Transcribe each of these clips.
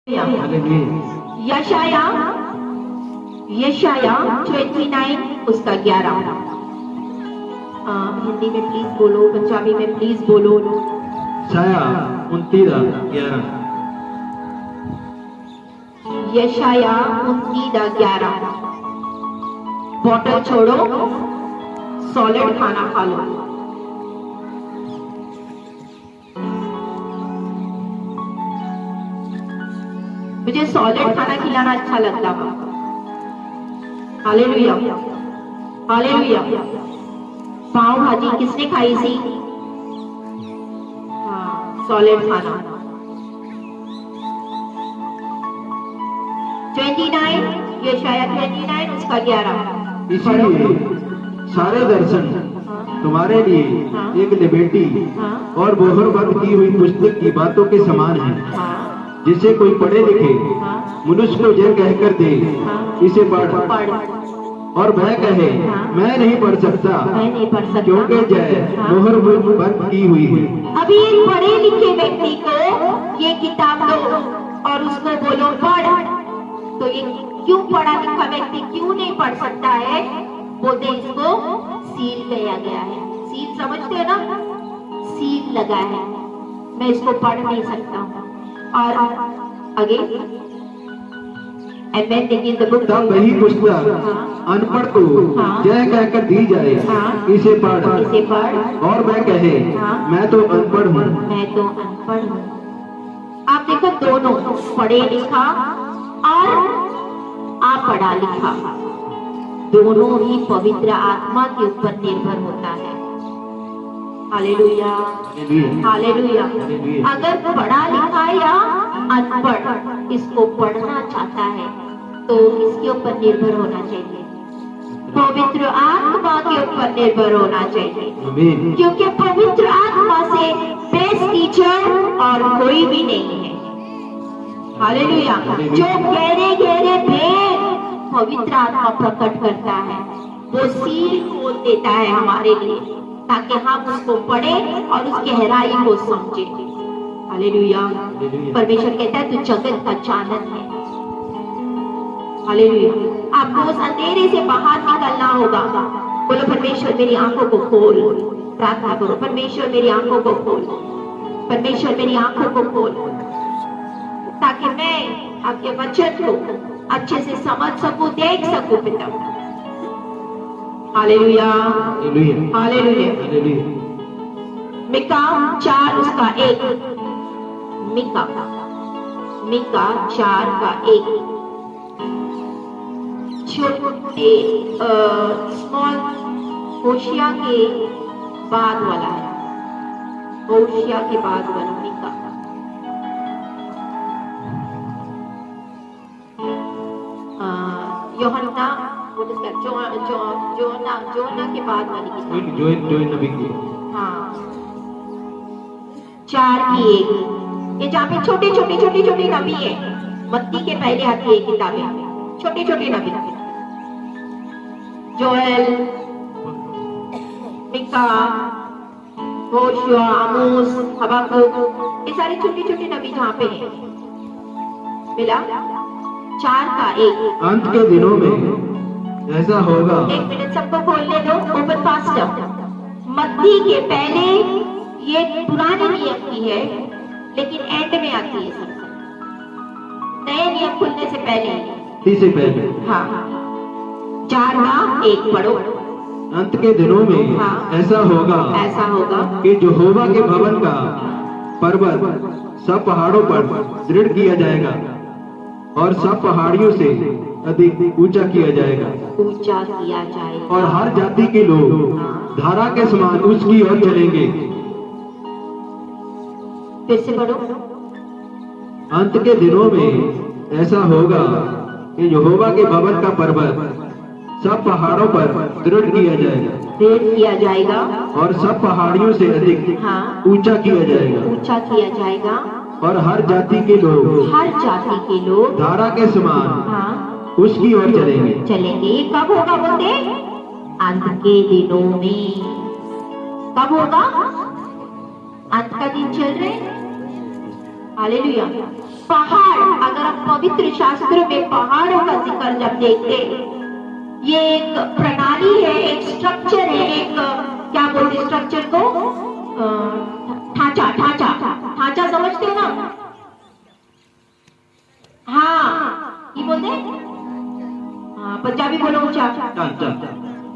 यशाया 29 उसका 11। हिंदी में प्लीज बोलो, पंजाबी में प्लीज बोलो। यशाया 29:11। यशाया 29:11। बॉटल छोड़ो, सॉलिड खाना खा लो। मुझे सॉलिड खाना खिलाना अच्छा लगता है। Hallelujah, hallelujah. पाव भाजी किसने खाई थी? हाँ, सॉलिड खाना। 29, यशाया 29 उसका 11। इसीलिए सारे दर्शन तुम्हारे लिए एक लिबर्टी और बोहर बंद की हुई पुस्तक की बातों के समान है, जिसे कोई पढ़े लिखे मनुष्य को यह कहकर दे, इसे पढ़, और वह कहे मैं नहीं पढ़ सकता, क्योंकि जय मोहर बंद की हुई है। अभी एक पढ़े लिखे व्यक्ति को ये किताब दो और उसको बोलो पढ़, तो ये क्यों पढ़ा लिखा व्यक्ति क्यों नहीं पढ़ सकता है? बोलते इसको सील किया गया है। सील समझते हो ना? सील लगा है, मैं इसको पढ़ नहीं सकता हूँ। और आगे तब वही पुस्तक अनपढ़ को यह कहकर दी जाए, इसे पढ़, और वह कहे मैं तो अनपढ़ हूँ, मैं तो अनपढ़ हूँ। आप देखो, दोनों पढ़े लिखा और आप पढ़ा लिखा, दोनों ही पवित्र आत्मा के ऊपर निर्भर होता है। Hallelujah, hallelujah. अगर पढ़ा लिखा या अनपढ़ इसको पढ़ना चाहता है तो इसके ऊपर निर्भर होना चाहिए, पवित्र आत्मा के ऊपर निर्भर होना चाहिए, क्योंकि पवित्र आत्मा से बेस्ट टीचर और कोई भी नहीं है। हालेलुया। जो गहरे गहरे भेद पवित्र आत्मा प्रकट करता है, वो सील खोल देता है हमारे लिए, ताकि हम उसको पढ़े और उस गहराई को समझे। हालेलुया। परमेश्वर कहता है तू जगत का चानन है। हालेलुया। आपको उस अंधेरे से बाहर निकलना होगा। बोलो परमेश्वर मेरी आंखों को खोल। प्रार्थना करो, परमेश्वर मेरी आंखों को खोल, परमेश्वर मेरी आंखों को खोल, ताकि मैं आपके वचन को अच्छे से समझ सकूं, देख सकूं पिता। Hallelujah, hallelujah. मिका 4 उसका 1। मिका 4 का 1। छोटे स्मॉल होशिया के बाद वाला है, होशिया के बाद वाला मिका। यूहन्ना जोना के बाद वाली किताब, जोएल नबी की। हाँ, 4 की 1। ये जहाँ पे छोटे छोटे नबी है, मत्ती के पहले आती है किताबें, छोटे छोटे नबी, जोएल, मिका, होशिया, आमोस, हबक्कुक, ये सारे छोटे छोटे नबी जहाँ पे हैं। मिला 4 का 1। अंत के दिनों में ऐसा होगा। 1 मिनट सबको खोलने दो, ओपन फास्ट। मत्ती के पहले ये पुराने नियम की है, लेकिन एंड में आती है सबसे, नए नियम खुलने से पहले। हाँ, 4 का 1 पढ़ो। अंत के दिनों में ऐसा होगा कि यहोवा के भवन का पर्वत सब पहाड़ों पर दृढ़ किया जाएगा और सब पहाड़ियों से अधिक ऊंचा किया जाएगा, और हर जाति के लोग धारा के समान उसकी ओर चलेंगे। फिर से पढ़ो। अंत के दिनों में ऐसा होगा कि यहोवा के भवन का पर्वत सब पहाड़ों पर दृढ़ किया जाएगा और सब पहाड़ियों से अधिक ऊंचा किया जाएगा, और हर जाति के लोग धारा के समान उसकी ओर चलेंगे। ये कब होगा बोलते? अंत के दिनों में। कब होगा? अंत का दिन चल रहे, हालेलुया। पहाड़, अगर हम पवित्र शास्त्रों में पहाड़ों का जिक्र जब देखते हैं, ये एक प्रणाली है, एक स्ट्रक्चर है, एक क्या बोलते हैं स्ट्रक्चर को, ढांचा ढांचा ढांचा समझते हो ना? हाँ, ये बोलते हैं, हाँ पंजाबी बोलो ऊंचा,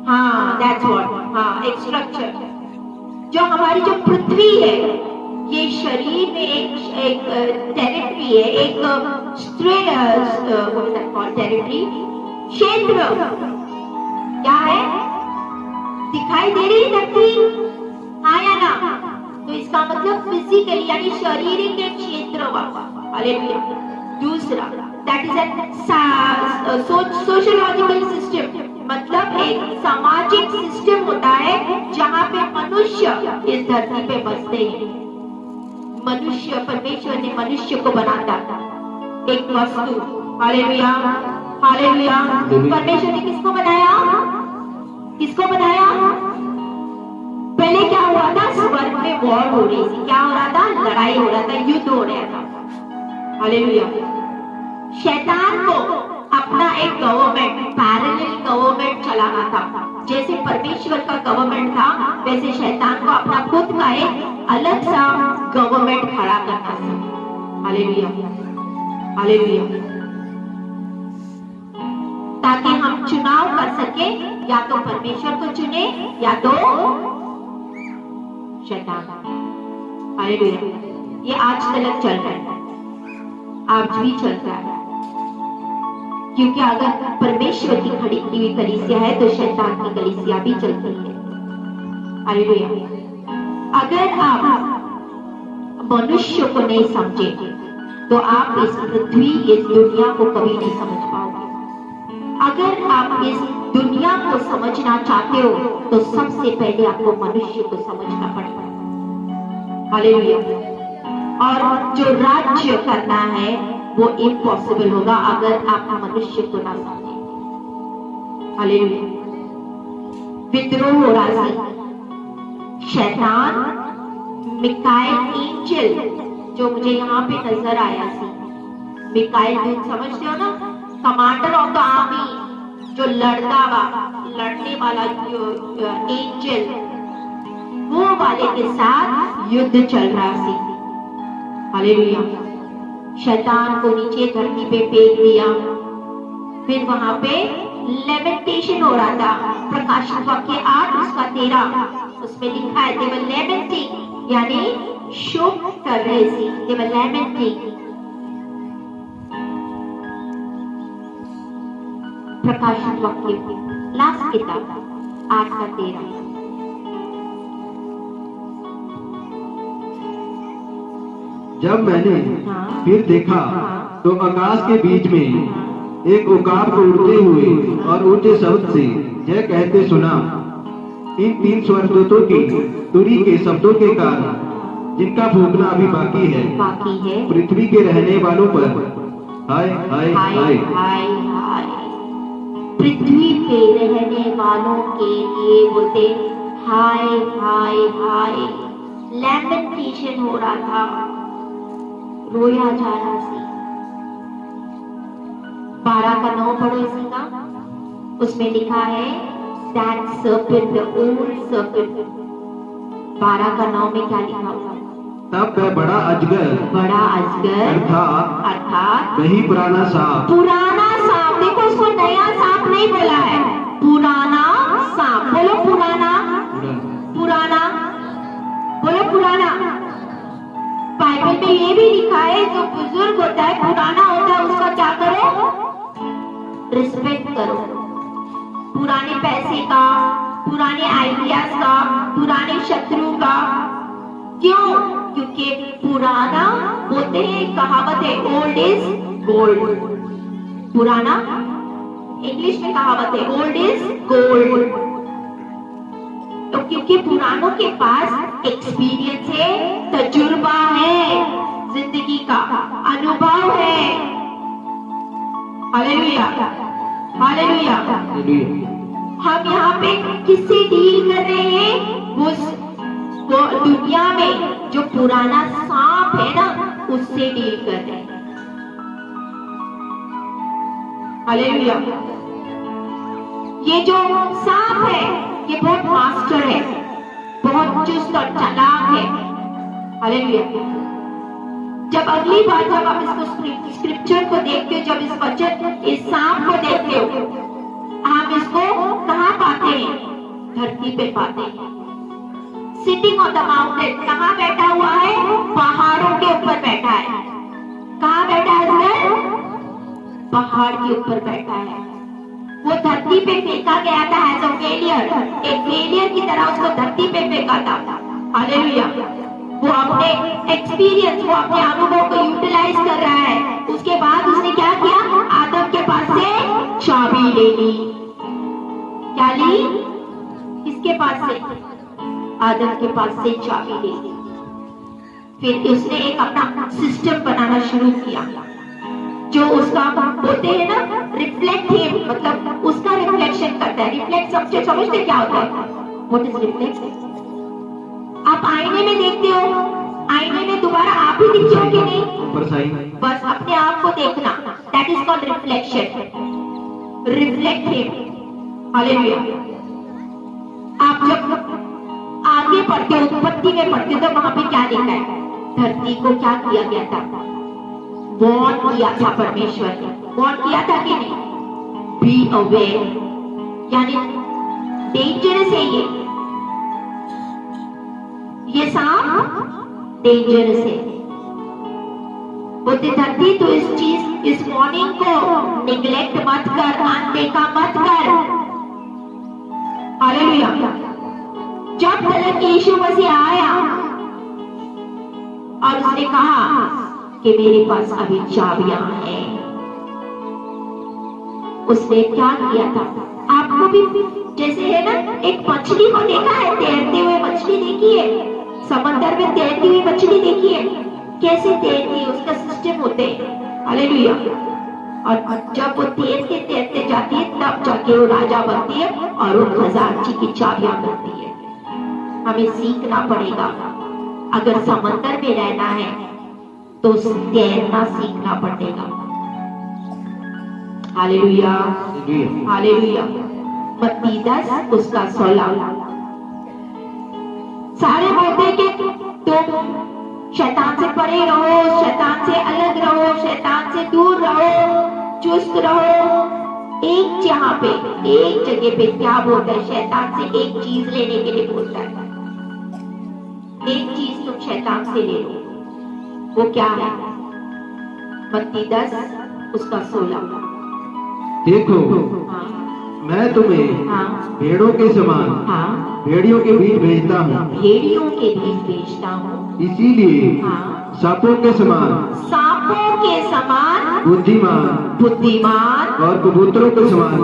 हाँ दैट्स व्हाट, हाँ एक स्ट्रक्चर। जो हमारी जो पृथ्वी है, ये शरीर में एक टेरिटरी है, एक टेरिटरी, क्षेत्र क्या है, दिखाई दे रही धरती, हाँ या ना? तो इसका मतलब फिजिकली यानी शारीरिक एक क्षेत्र हुआ। हालेलुया। दूसरा, that is an sociological system, मतलब एक सामाजिक सिस्टम होता है जहाँ पे मनुष्य इस धरती पे बसते हैं। मनुष्य, परमेश्वर ने मनुष्य को बनाता एक वस्तु। Hallelujah, hallelujah. परमेश्वर ने किसको बनाया? किसको बनाया? पहले क्या हुआ था? स्वर्ग में वॉर हो रही थी। क्या हो रहा था? लड़ाई हो रहा था, युद्ध हो रहा था। हालेलुया। शैतान को अपना एक गवर्नमेंट, पैरेलल गवर्नमेंट चलाना था। जैसे परमेश्वर का गवर्नमेंट था, वैसे शैतान को अपना खुद का एक अलग सा गवर्नमेंट खड़ा करना था। Hallelujah, hallelujah. ताकि हम चुनाव कर सके, या तो परमेश्वर को चुने या तो शैतान। हालेलुया। ये आज तक चल रहा है, आज भी चल रहा है, क्योंकि अगर परमेश्वर की खड़ी की हुई कलीसिया है तो शैतान की कलीसिया भी चलती है। हालेलुया। अगर आप मनुष्य को नहीं समझे तो आप इस पृथ्वी, इस दुनिया को कभी नहीं समझ पाओगे। अगर आप इस दुनिया को समझना चाहते हो तो सबसे पहले आपको मनुष्य को समझना पड़ेगा। हालेलुया। और जो राज्य करना है वो इम्पॉसिबल होगा अगर आप मनुष्य को ना समझे। हालेलुया। विद्रोह हो रहा है, शैतान, मिकाएल एंजल जो मुझे यहाँ पे नजर आया सी, मिकाएल दूत समझते हो ना, कमांडर ऑफ द आर्मी, जो लड़ने वाला एंजल, वो वाले के साथ युद्ध चल रहा सी। हालेलुया। शैतान को नीचे धरती पे फेंक दिया। फिर वहां पे लेमेंटेशन हो रहा था। प्रकाशित वाक्य 8:13 उसमें लिखा है, they were lamenting, यानी शोक कर रहे थे। they were lamenting। प्रकाशित वाक्य लास्ट किताब 8:13। जब मैंने फिर देखा तो आकाश के बीच में एक उकाब को उड़ते हुए और ऊंचे शब्द से यह कहते सुना, इन 3 स्वर्गदूतों की तुरी के शब्दों के कारण जिनका भोगना अभी बाकी है, पृथ्वी के रहने वालों पर हाय हाय हाय हाय हाय। पृथ्वी पे रहने वालों के लिए बोलते हाय हाय हाय। लैमेंटेशन हो रहा था, रोया जा रहा सी। 12:9 पढ़ो इसी का, उसमें लिखा है that serpent, the old serpent। 12:9 में क्या लिखा हुआ? तब वह बड़ा अजगर अर्थात वही पुराना सांप, देखो उसको नया सांप नहीं बोला है, पुराना सांप। बोलो पुराना, पुराना बोलो पुराना। बाइबल में ये भी लिखा है, जो बुजुर्ग होता है, पुराना होता है, उसका क्या करो? रिस्पेक्ट करो। पुराने पैसे का, पुराने आइडियाज का, पुराने शत्रु का। क्यों? क्योंकि पुराना बोलते हैं, कहावत है ओल्ड इज गोल्ड। पुराना इंग्लिश में कहावत है ओल्ड इज गोल्ड। तो क्योंकि पुरानों के पास एक्सपीरियंस है, तजुर्बा है, जिंदगी का अनुभव है। Hallelujah, hallelujah. हम यहाँ पे किससे डील कर रहे हैं? वो दुनिया में जो पुराना सांप है ना, उससे डील कर रहे हैं। हालेलुया। ये जो सांप है, ये बहुत मास्टर है, बहुत चुस्त और चालाक है। हालेलुया। जब अगली बार जब आप इसको स्क्रिप्चर को देखते हो, जब इस वचन, इस सांप को देखते हो, आप इसको कहाँ पाते हैं? धरती पे पाते हैं। Sitting on the mountain. कहाँ बैठा हुआ है? पहाड़ों के ऊपर बैठा है। कहाँ बैठा है? पहाड़ के ऊपर बैठा है। वो धरती पे फेंका गया था एज अ फेलियर, एक फेलियर की तरह उसको धरती पे फेंका था। हालेलुया। वो अपने एक्सपीरियंस, वो अपने अनुभव को यूटिलाइज कर रहा है। उसके बाद उसने क्या किया? आदम के पास से चाबी ले ली। क्या ली? किसके पास से? आदम के पास से चाबी ले ली। फिर उसने एक अपना सिस्टम बनाना शुरू किया, जो उसका बोलते हैं ना, रिफ्लेक्ट हिम, मतलब उसका रिफ्लेक्शन करता है। रिफ्लेक्ट समझते क्या होता है? What is reflect? आप आईने में देखते हो, आईने में दोबारा आप ही दिखते हो कि नहीं? बस अपने आप को देखना, that is called reflection. Reflect him. Hallelujah. आप जब आगे पढ़ते हो, उत्पत्ति में पढ़ते हो, तो वहां पे क्या लिखा है? धरती को क्या किया गया था? वॉर्न किया था परमेश्वर ने। वॉर्न किया था कि नहीं? बी अवेयर, यानी डेंजरस है ये सांप डेंजरस है। बोलते धरती, तो इस चीज, इस वार्निंग को निगलेक्ट मत कर, अनदेखा मत कर। हालेलुया। जब तक यीशु मसीह आया और उसने कहा कि मेरे पास अभी चाबियां हैं, उसने क्या किया था? आपको भी जैसे है ना, एक मछली को देखा है, तैरते हुए मछली देखी है, समंदर में तैरती हुई मछली देखी है, कैसे तैरती है, उसका सिस्टम होते हैं। हालेलुया। और जब वो तैरते तैरते जाती है, तब जाके वो राजा बनती है और वो खजांची की चाबियां बनती है। हमें सीखना पड़ेगा, अगर समंदर में रहना है तो तैरना सीखना पड़ेगा। हालेलुया। हालेलुया। मत्ती 10 उसका 16। सारे बोलते कि तुम शैतान से परे रहो, शैतान से अलग रहो, शैतान से दूर रहो, चुस्त रहो। एक जगह पे क्या बोलता है? शैतान से एक चीज लेने के लिए बोलता है। एक चीज तुम शैतान से ले लो, वो क्या है? मत्ती 10 उसका 16। देखो, हाँ, मैं तुम्हें हाँ, भेड़ों के समान, हाँ, भेड़ियों के बीच भेजता हूँ। भेड़ियों के बीच भेजता हूँ। इसीलिए हाँ, सांपों के समान, सांपों के समान बुद्धिमान और कबूतरों के समान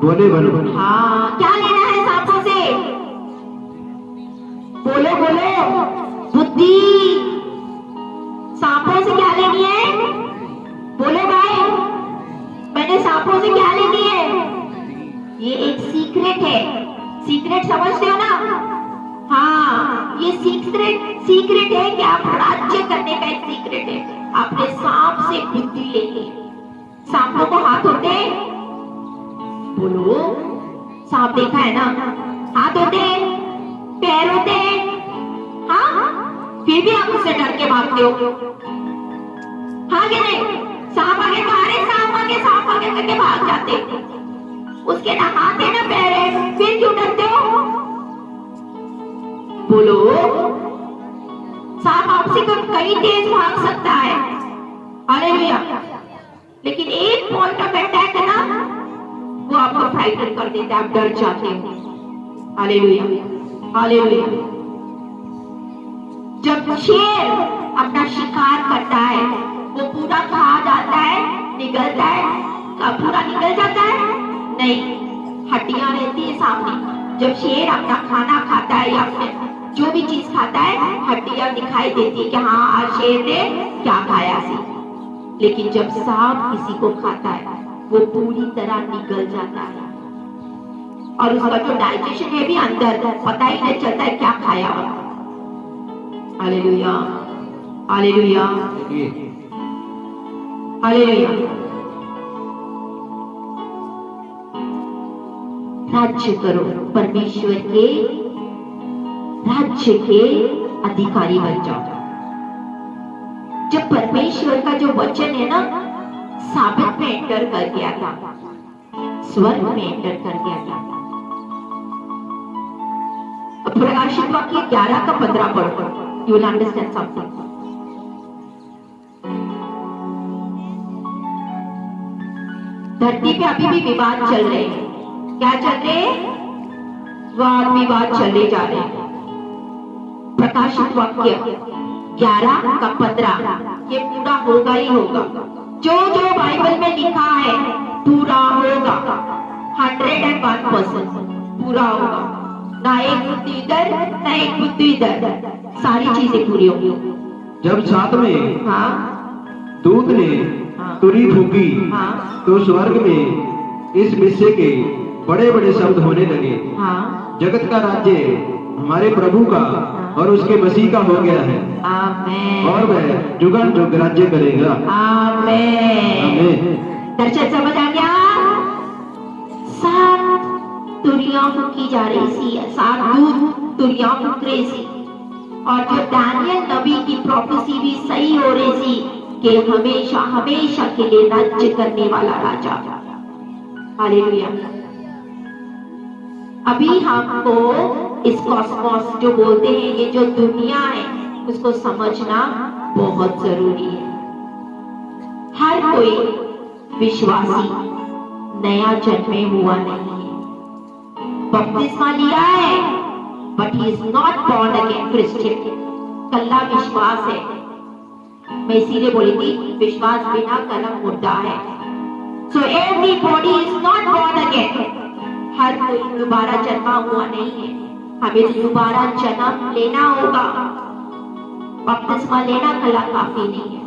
बोले बनो। हाँ, क्या लेना है सांपों से? बोलो बोलो, बुद्धि। सांपों से क्या लेनी है? बोलो भाई, मैंने सांपों से क्या लेनी है? ये एक सीक्रेट है। सीक्रेट समझते हो ना? हाँ, ये सीक्रेट है कि आप राज्य करने का एक सीक्रेट है। आपने सांप से बुद्धि लेनी है। सांपों को हाथ होते? बोलो, सांप देखा है ना? हाथ होते, पैर होते, हाँ, फिर भी आप उससे डर के भागते हो। हाँ कि नहीं? सांप आगे तो आ रहे, सांप आगे करके भाग जाते। उसके ना हाथ है ना पैर है, फिर क्यों डरते हो? बोलो, सांप आपसे कहीं तेज भाग सकता है। हालेलुया। लेकिन एक पॉइंट ऑफ अटैक है ना, वो आपको फ्राइटन कर देता है, आप डर जाते हो। हालेलुया। हालेलुया। जब शेर अपना शिकार करता है, वो पूरा खा जाता है, निगलता है, पूरा निकल जाता है? नहीं, हड्डियां रहती है सामने। जब शेर अपना खाना खाता है या फिर जो भी चीज खाता है, हड्डियां दिखाई देती है कि हाँ, आज शेर ने क्या खाया सी। लेकिन जब सांप किसी को खाता है, वो पूरी तरह निगल जाता है और उसका जो डाइजेशन है भी अंदर, पता ही नहीं चलता है क्या खाया हुआ। हालेलुया, हालेलुया, ये हालेलुया। राज्य करो, परमेश्वर के राज्य के अधिकारी बन जाओ। जब परमेश्वर का जो वचन है ना साबित में एंटर कर गया था, स्वर्ग में एंटर कर गया था। प्रकाशित वाक्य 11 का 15 पढ़ो, यू विल अंडरस्टैंड समथिंग। धरती पे अभी भी विवाद चल रहे हैं। क्या चल रहे हैं? वाद विवाद चले जा रहे हैं। प्रकाशित वाक्य 11 का 15 ये पूरा होगा ही होगा। जो जो बाइबल में लिखा है पूरा होगा, 101% पूरा होगा। ना एक बुद्धि इधर ना एक बुद्धि इधर, सारी चीजें पूरी होंगी। जब साथ में हाँ दूत ने हाँ तुरी फूकी हाँ तो स्वर्ग में इस विषय के बड़े बड़े शब्द होने लगे, हाँ। जगत का राज्य हमारे प्रभु का और उसके मसीह का हो गया है, आमेन, और वह जुगन जुग राज्य करेगा। आमेन। आमीन। दर्शन समझ आ गया? 7 तुरियां फूकी जा रही थी, 7 दूत तुरियां फूक रही थी, और जो दानियल नबी की प्रोफेसी भी सही हो रही थी कि हमेशा हमेशा के लिए राज्य करने वाला राजा। हालेलुया। अभी हमको इस कॉस्मोस जो बोलते हैं, ये जो दुनिया है, उसको समझना बहुत जरूरी है। हर कोई विश्वासी नया जन्मे हुआ नहीं है, बपतिस्मा लिया है, but he is not born again Christian. कल्ला विश्वास है। मैं इसीलिए बोली थी विश्वास बिना कलम मुर्दा है। So everybody is not born again. हर कोई दोबारा जन्मा हुआ नहीं है। हमें दोबारा जन्म लेना होगा। बपतिस्मा लेना कला काफी नहीं है।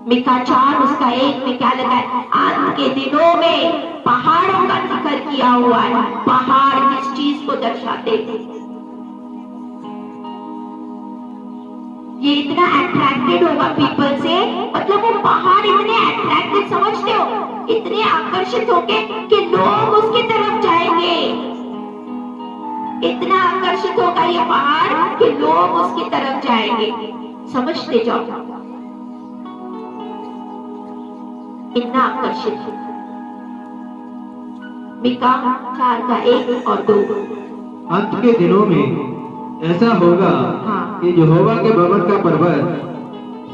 मिका 4 उसका 1 में क्या लगा है? अंत के दिनों में पहाड़ों का जिक्र किया हुआ है। पहाड़ किस चीज को दर्शाते थे? ये इतना अट्रैक्टेड होगा पीपल से, मतलब वो पहाड़ इतने अट्रैक्टेड, समझते हो, इतने आकर्षित होंगे कि लोग उसकी तरफ जाएंगे। इतना आकर्षित होगा ये पहाड़ कि लोग उसकी तरफ जाएंगे। समझते जाओ, इतना आकर्षित। मिका 4 का 1 और 2। अंत के दिनों में ऐसा होगा हाँ। कि यहोवा के भवन का पर्वत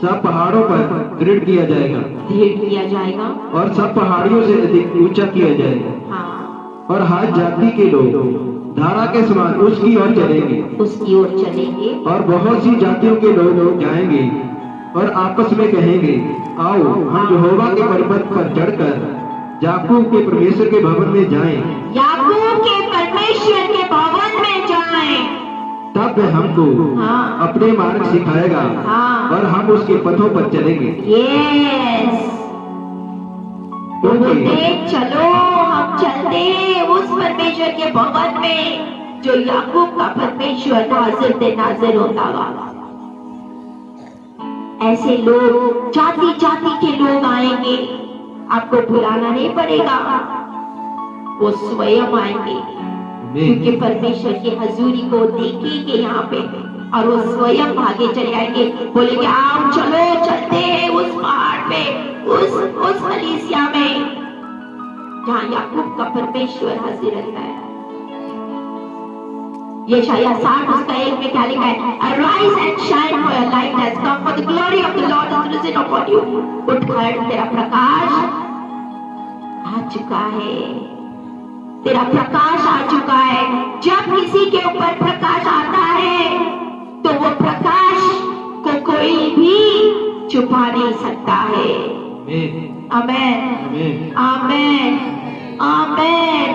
सब पहाड़ों पर दृढ़ किया जाएगा, दृढ़ किया जाएगा, और सब पहाड़ियों से अधिक ऊंचा किया जाएगा, हाँ, और हर जाति के लोग धारा के समान उसकी ओर चलेंगे, उसकी ओर चलेंगे, और बहुत सी जातियों के लोग जाएंगे और आपस में कहेंगे, आओ हम यहोवा के पर्वत पर चढ़कर याकूब के परमेश्वर के भवन में जाएं। याकूब के परमेश्वर के भवन में जाएं। तब वह हमको हाँ। अपने मार्ग सिखाएगा, हाँ। और हम उसके पथों पर चलेंगे। यस, बोलते चलो हम चलते हैं उस परमेश्वर के भवन में जो याकूब का परमेश्वर नाज़िर ते नाज़िर होता हुआ। ऐसे लोग जाति जाति के लोग आएंगे, आपको बुलाना नहीं पड़ेगा, वो स्वयं आएंगे, क्योंकि परमेश्वर की हजूरी को देखेंगे यहाँ पे, और वो स्वयं भागे चले आएंगे, बोलेंगे आओ चलो चलते हैं उस पहाड़ पे, उस कलीसिया में जहाँ याकूब का परमेश्वर हाजिर रहता है। यशायाह 60 उसका 1 में क्या लिखा है? Arise and shine, for your light has come, for the glory of the Lord is risen upon you. उठ खड़, तेरा प्रकाश आ चुका है, तेरा प्रकाश आ चुका है। जब किसी के ऊपर प्रकाश आता है तो वो प्रकाश को कोई भी छुपा नहीं सकता है। आमेन, amen, amen.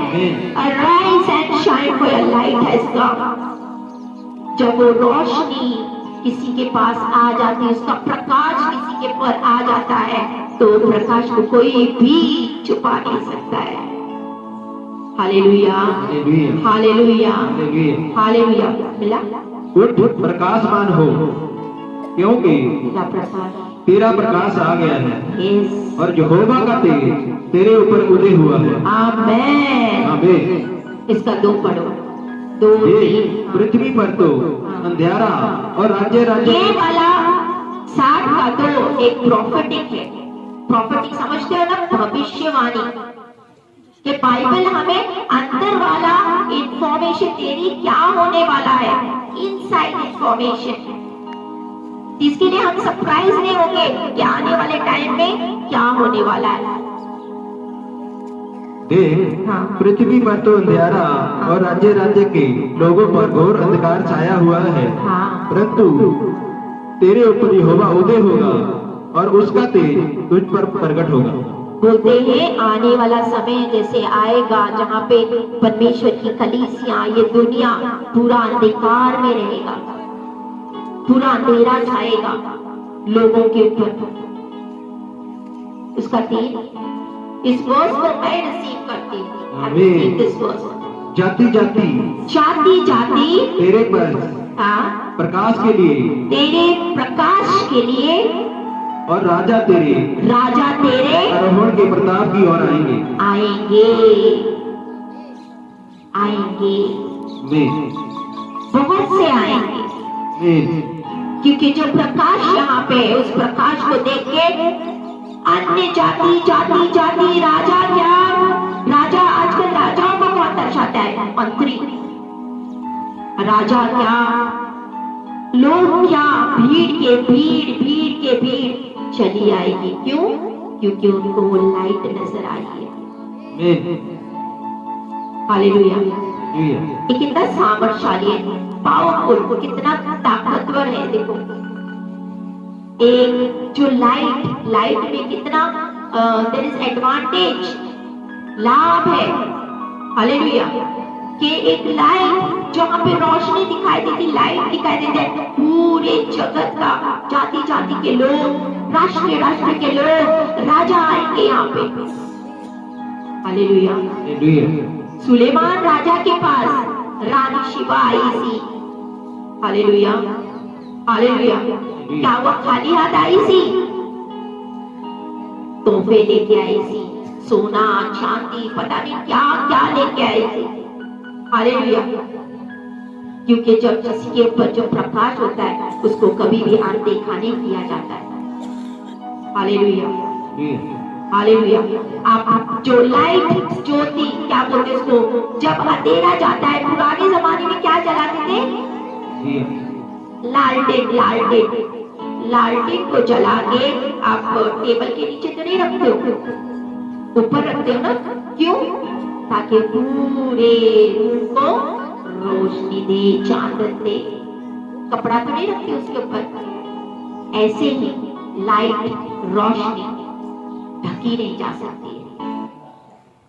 Arise and shine, for your light has come. जब वो रोशनी किसी के पास आ जाती है, उसका प्रकाश किसी के पर आ जाता है, तो प्रकाश को कोई भी छुपा नहीं सकता है। Hallelujah, hallelujah, hallelujah. मिला? उठ प्रकाशमान हो, क्योंकि तेरा प्रकाश, तेरा प्रकाश आ गया है यस, और यहोवा का तेज तेरे ऊपर उदय हुआ है। आमेन। आमीन। इसका 2 पढ़ो, 2 देख, 3। पृथ्वी पर तो अंधेरा और राज्य राज्य ये वाला 60 का तो एक प्रॉफिटिक है। प्रॉफिटिक समझते हो ना, भविष्यवाणी कि बाइबल हमें अंदर वाला इंफॉर्मेशन दे रही क्या होने वाला है, इनसाइड इंफॉर्मेशन। इसके लिए हम सरप्राइज नहीं होंगे कि आने वाले टाइम में क्या होने वाला है। देख, हाँ। पृथ्वी पर तो अंधेरा और राज्य राज्य के लोगों पर घोर अंधकार छाया हुआ है, हाँ। परंतु तेरे ऊपर यहोवा उदय होगा और उसका तेज तुझ पर प्रकट होगा। बोलते हैं आने वाला समय जैसे आएगा जहाँ पे परमेश्वर की कलीसिया, ये दुनिया पूरा अंधकार में रहेगा, पूरा अंधेरा छाएगा लोगों के ऊपर। उसका 3 इस वर्ष को मैं रिसीव करती हूँ। आमीन। जाति जाति जाति जाति तेरे पर हाँ, प्रकाश के लिए तेरे प्रकाश के लिए और राजा तेरे आरोहण के प्रताप की ओर आएंगे। आएंगे आमीन। बहुत से आएंगे, आमीन। क्योंकि जो प्रकाश यहाँ पे है उस प्रकाश को देख के अन्य जाति जाति जाति राजा क्या, राजा आजकल राजाओं को बहुत दर्शाता है, मंत्री राजा क्या, लोग क्या, भीड़ के भीड़ चली आएगी। क्यों? क्योंकि उनको वो लाइट नजर आई है। हालेलुया। ये कितना सामर्थशाली है, पावरफुल, कितना ताकतवर है। देखो एक जो लाइट में कितना देयर इज एडवांटेज, लाभ है। हालेलुया। कि एक लाइट जहाँ पे रोशनी दिखाई देती, लाइट दिखाई देती है, पूरे जगत का जाति जाति के लोग, राष्ट्र के लोग, राजा आएंगे यहाँ पे। हालेलुया। सुलेमान राजा के पास रानी शिवा आई थी। हालेलुया। हालेलुया। क्या वो खाली हाथ आई थी? तोहफे लेके आई थी, सोना चांदी पता नहीं क्या क्या लेके आई थी। हालेलुया। क्योंकि जब किसी के ऊपर जो प्रकाश होता है उसको कभी भी अनदेखा नहीं किया जाता है। हालेलुया। हालेलुया। आप जो लाइट ज्योति क्या बोलते उसको, जब अंधेरा जाता है, पुराने जमाने में क्या जलाते थे? लालटेन को जला के आप टेबल के नीचे तो नहीं रखते हो, ऊपर रखते हो ना। क्यों? ताकि पूरे रूम को रोशनी दे, चांदन दे। कपड़ा तो नहीं रखते उसके ऊपर। ऐसे ही लाइट, रोशनी ढकी नहीं जा सकती है।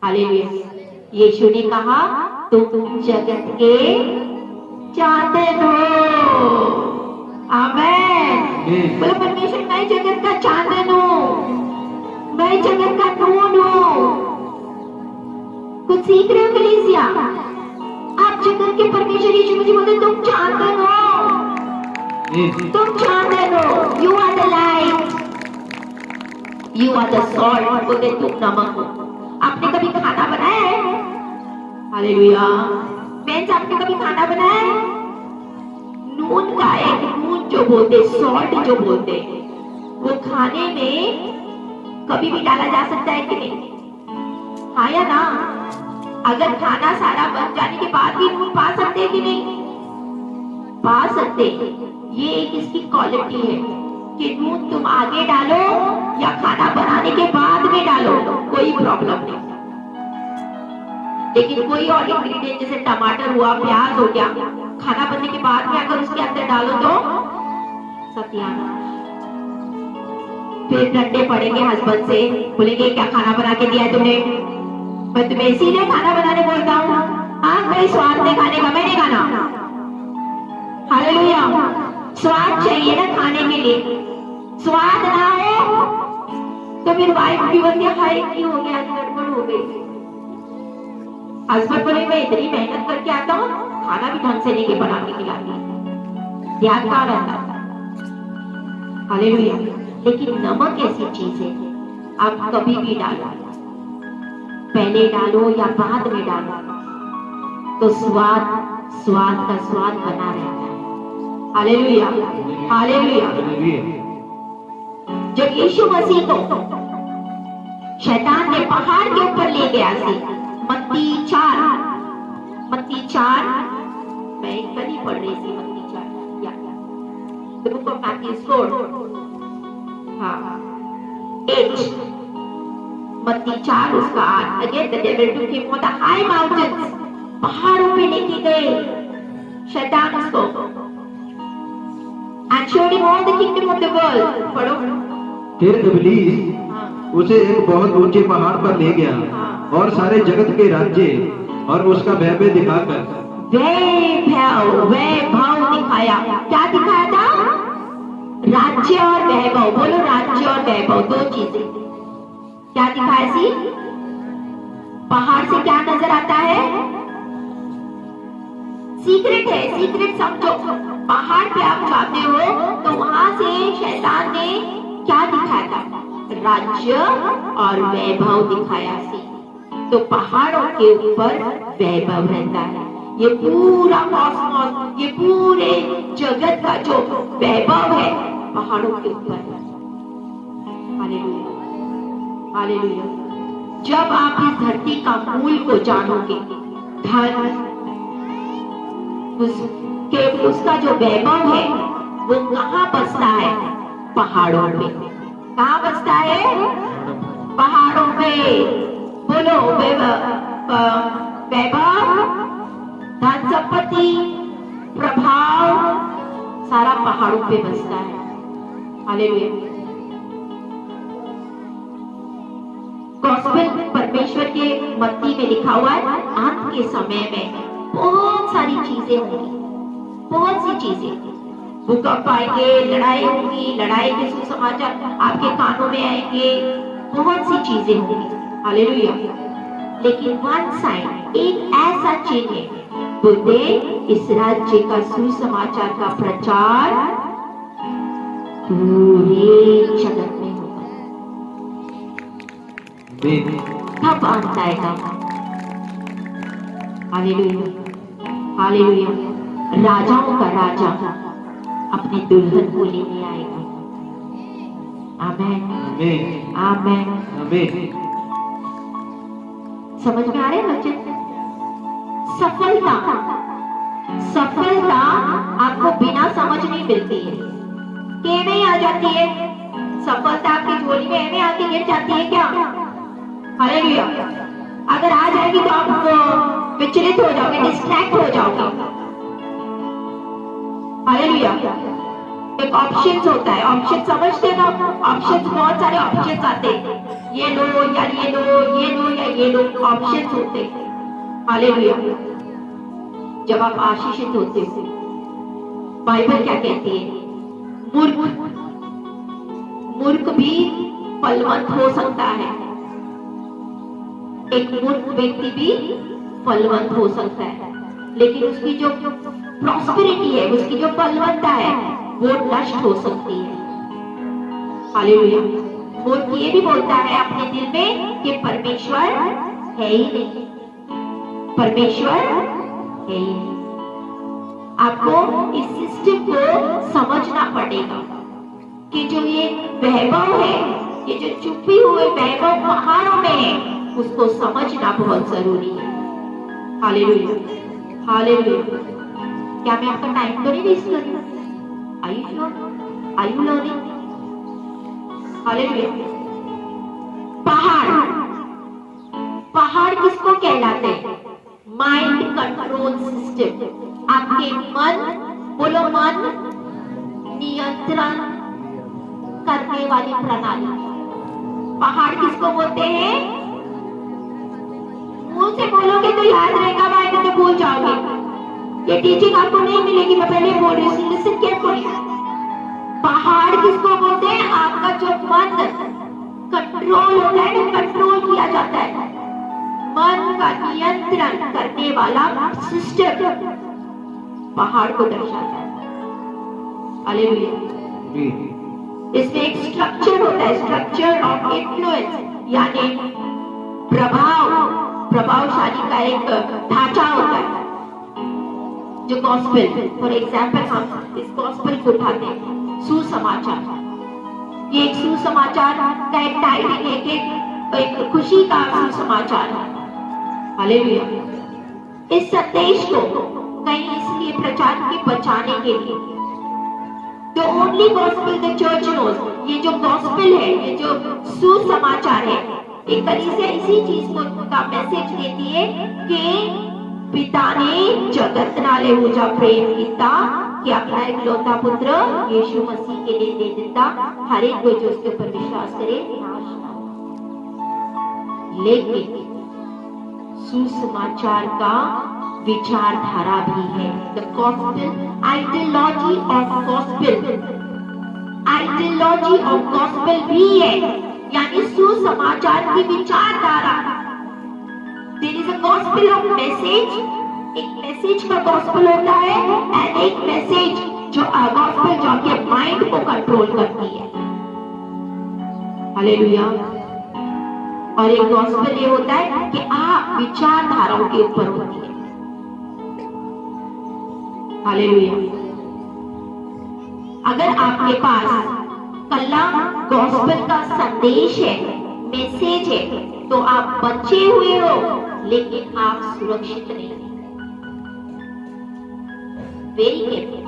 हालेलुया। यीशु ने कहा तुम जगत के चांदन हो। आमेन। बोलो परमेश्वर, मैं जगत का चांदन हूँ, मैं जगत का नूर हूँ। कुछ सीख रहे हो कलीसिया? आप जगत के परमेश्वर यीशु मसीह बोलते तुम चांदन हो, तुम चांदन हो। You are the light, you are the salt. बोलते तुम नमक हो। आपने कभी खाना बनाया है? हालेलुया। बेंच, आपने कभी खाना बनाया है? नून का एक नून जो बोलते, सॉल्ट जो बोलते, वो खाने में कभी भी डाला जा सकता है कि नहीं? हाँ या ना? अगर खाना सारा बन जाने के बाद भी नून पा सकते हैं कि नहीं? पा सकते। ये एक इसकी क्वालिटी है कि नून तुम आगे डालो या खाना बनाने के बाद में डालो, कोई प्रॉब्लम नहीं। लेकिन कोई और इंग्रेडिएंट जैसे टमाटर हुआ, प्याज हो गया, खाना बनने के बाद में अगर उसके अंदर डालो तो सत्यानाश। फिर डंडे पड़ेंगे हस्बैंड से, बोलेंगे क्या खाना बना के दिया है तुमने? मैं तुम्हें इसीलिए खाना बनाने बोलता हूँ। हाँ, कोई स्वाद नहीं खाने का, मैं नहीं खाना। हालेलुया। स्वाद चाहिए ना खाने के लिए। स्वाद ना हो तो फिर वाइफ भी बोलती है हाय क्यों हो गया, गड़बड़ हो गई। हस्बैंड बोले मैं इतनी मेहनत करके आता हूँ, खाना भी ढंग से नहीं बना के खिलाती। ध्यान कहाँ रहता है? हालेलुया। लेकिन नमक ऐसी चीज है, आप कभी भी डालो, पहले डालो या बाद में डालो, तो स्वाद का स्वाद बना रहता है। Hallelujah, hallelujah. जब यीशु मसीह को शैतान ने पहाड़ के ऊपर ले गया से, मत्ती 4, मैं कल ही पढ़ रही थी मत्ती 4 या द बुक ऑफ मैथ्यू 4, हाँ 8, मत्ती 4 उसका 8। Again the devil took him on the high mountains, पहाड़ों पे लेके गए शैतान उसको, and showed him all the kingdom of the world. पढ़ो। फिर इब्लीस उसे एक बहुत ऊंचे पहाड़ पर ले गया और सारे जगत के राज्य और उसका वैभव दिखाकर, वैभव दिखाया। क्या दिखाया था? राज्य और वैभव। बोलो, राज्य और वैभव, दो चीजें। क्या दिखाया सी? पहाड़ से क्या नजर आता है? सीक्रेट है, सीक्रेट समझो। पहाड़ पे आप जाते हो तो वहां से शैतान ने क्या दिखाया था? राज्य और वैभव दिखाया सी। तो पहाड़ों के ऊपर वैभव रहता है। ये पूरा कॉस्मोस, ये पूरे जगत का जो वैभव है पहाड़ों के ऊपर है। Hallelujah, hallelujah. जब आप इस धरती का मूल को जानोगे, धन उसका जो वैभव है वो कहाँ बसता है? पहाड़ों में। कहाँ बसता है? पहाड़ों में। बोलो, वैभव, धन संपत्ति, प्रभाव, सारा पहाड़ों पे बसता है। हालेलुया। गॉस्पेल परमेश्वर के मत्ती में लिखा हुआ है, अंत के समय में बहुत सारी चीजें होंगी, बहुत सी चीजें। भूकंप आएंगे, लड़ाई होगी, लड़ाई के सुसमाचार आपके कानों में आएंगे, बहुत सी चीजें होंगी। हालेलुया। लेकिन वन साइन, एक ऐसा चिन्ह है, बोलते इस राज्य का सुसमाचार का प्रचार पूरे जगत में होगा। तब अंत आएगा। Hallelujah, hallelujah. राजाओं का राजा अपने दुल्हन को लेने आएगा। आमेन, आमेन, आमेन, आमेन। समझ में आ रहे हैं बच्चे? सफलता, सफलता आपको बिना समझ नहीं मिलती है, के में आ जाती है। सफलता आपकी झोली में ऐसे आके गिर जाती है क्या? हालेलुया। अगर आ जाएगी तो आप विचलित हो जाओगे, डिस्ट्रैक्ट हो जाओगे। हालेलुया। एक ऑप्शंस होता है, ऑप्शन समझते ना? ऑप्शंस, बहुत सारे ऑप्शंस आते हैं, ये लो या ये लो, ये लो या ये लो, ऑप्शंस होते हैं। हालेलुया। जब आप आशीषित होते हो, बाइबल क्या कहती है? मूर्ख भी फलवंत हो सकता है। एक मूर्ख व्यक्ति भी फलवंत हो सकता है, लेकिन उसकी जो प्रॉस्पेरिटी है, उसकी जो फलवत्ता है, वो नष्ट हो सकती है। हालेलुया। मूर्ख ये भी बोलता है अपने दिल में कि परमेश्वर है ही नहीं, परमेश्वर है ही नहीं। आपको इस सिस्टम को समझना पड़ेगा कि जो ये वैभव है, ये जो छुपी हुए वैभव पहाड़ों में है, उसको समझना बहुत जरूरी है। Hallelujah, hallelujah. क्या मैं आपका टाइम तो नहीं वेस्ट कर रही? Are you sure? Are you learning? Hallelujah. पहाड़, पहाड़ किसको कहलाते हैं? Mind control system. आपके मन, बोलो मन, नियंत्रण करने वाली प्रणाली। पहाड़ किसको बोलते हैं? मुंह से बोलोगे तो याद रहेगा, भाई नहीं तो भूल जाओगे। ये टीचिंग आपको नहीं मिलेगी, मैं पहले बोल रही हूँ, लिसन केयरफुली। पहाड़ किसको बोलते हैं? आपका जो मन कंट्रोल होता है ना, कंट्रोल किया जाता है, मन का नियंत्रण करने वाला सिस्टम पहाड़ को दर्शाता है। हालेलुया। जी। इसमें एक स्ट्रक्चर होता है, स्ट्रक्चर ऑफ इन्फ्लुएंस, यानी प्रभावशाली का एक ढांचा होता है। जो गॉस्पेल, फॉर एग्जाम्पल हम इस गॉस्पेल को उठाते हैं, सुसमाचार। ये एक सुसमाचार का एक टाइटल है, एक खुशी का सुसमाचार है। हालेलुया। इस संदेश को कहीं इसलिए प्रचार के बचाने के लिए, तो only gospel the church knows, ये जो गॉस्पेल है, ये जो सुसमाचार है, एक तरीके से इसी चीज को का मैसेज देती है कि पिता ने जगत नाले ऊंचा प्रेम किया कि अपना इकलौता पुत्र यीशु मसीह के लिए दे देता, हर एक कोई जो उसके ऊपर विश्वास करे नाश ना हो। लेकिन सुसमाचार का विचारधारा भी है, the gospel ideology of gospel, ideology of gospel भी है, यानी सुसमाचार की विचारधारा। There is a gospel of message, एक मैसेज का गॉस्पेल होता है, एंड एक मैसेज जो गॉस्पेल जो आपके माइंड को कंट्रोल करती है। हालेलुया। और एक गॉस्पेल ये होता है कि आप विचारधाराओं के ऊपर होती है। हालेलुया। अगर आपके पास कल्ला गॉस्पेल का संदेश है, मैसेज है, तो आप बचे हुए हो, लेकिन आप सुरक्षित नहीं। Very careful.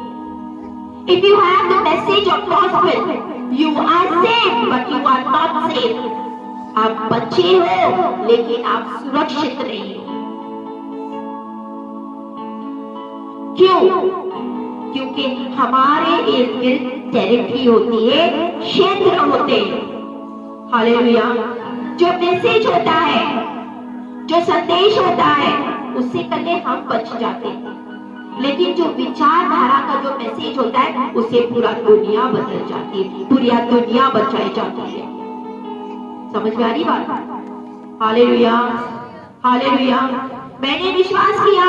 If you have the message of gospel, you are safe but you are not safe. आप बचे हो लेकिन आप सुरक्षित नहीं हो। क्यों? क्योंकि हमारे इर्द गिर्द टेरिटरी होती है, क्षेत्र होते हैं। हालेलुया। जो मैसेज होता है, जो संदेश होता है, उससे पहले हम बच जाते हैं, लेकिन जो विचारधारा का जो मैसेज होता है, उससे पूरा दुनिया बदल जाती है, पूरी दुनिया बचाई जाती है। समझ में आ रही बात? Hallelujah, hallelujah. मैंने विश्वास किया,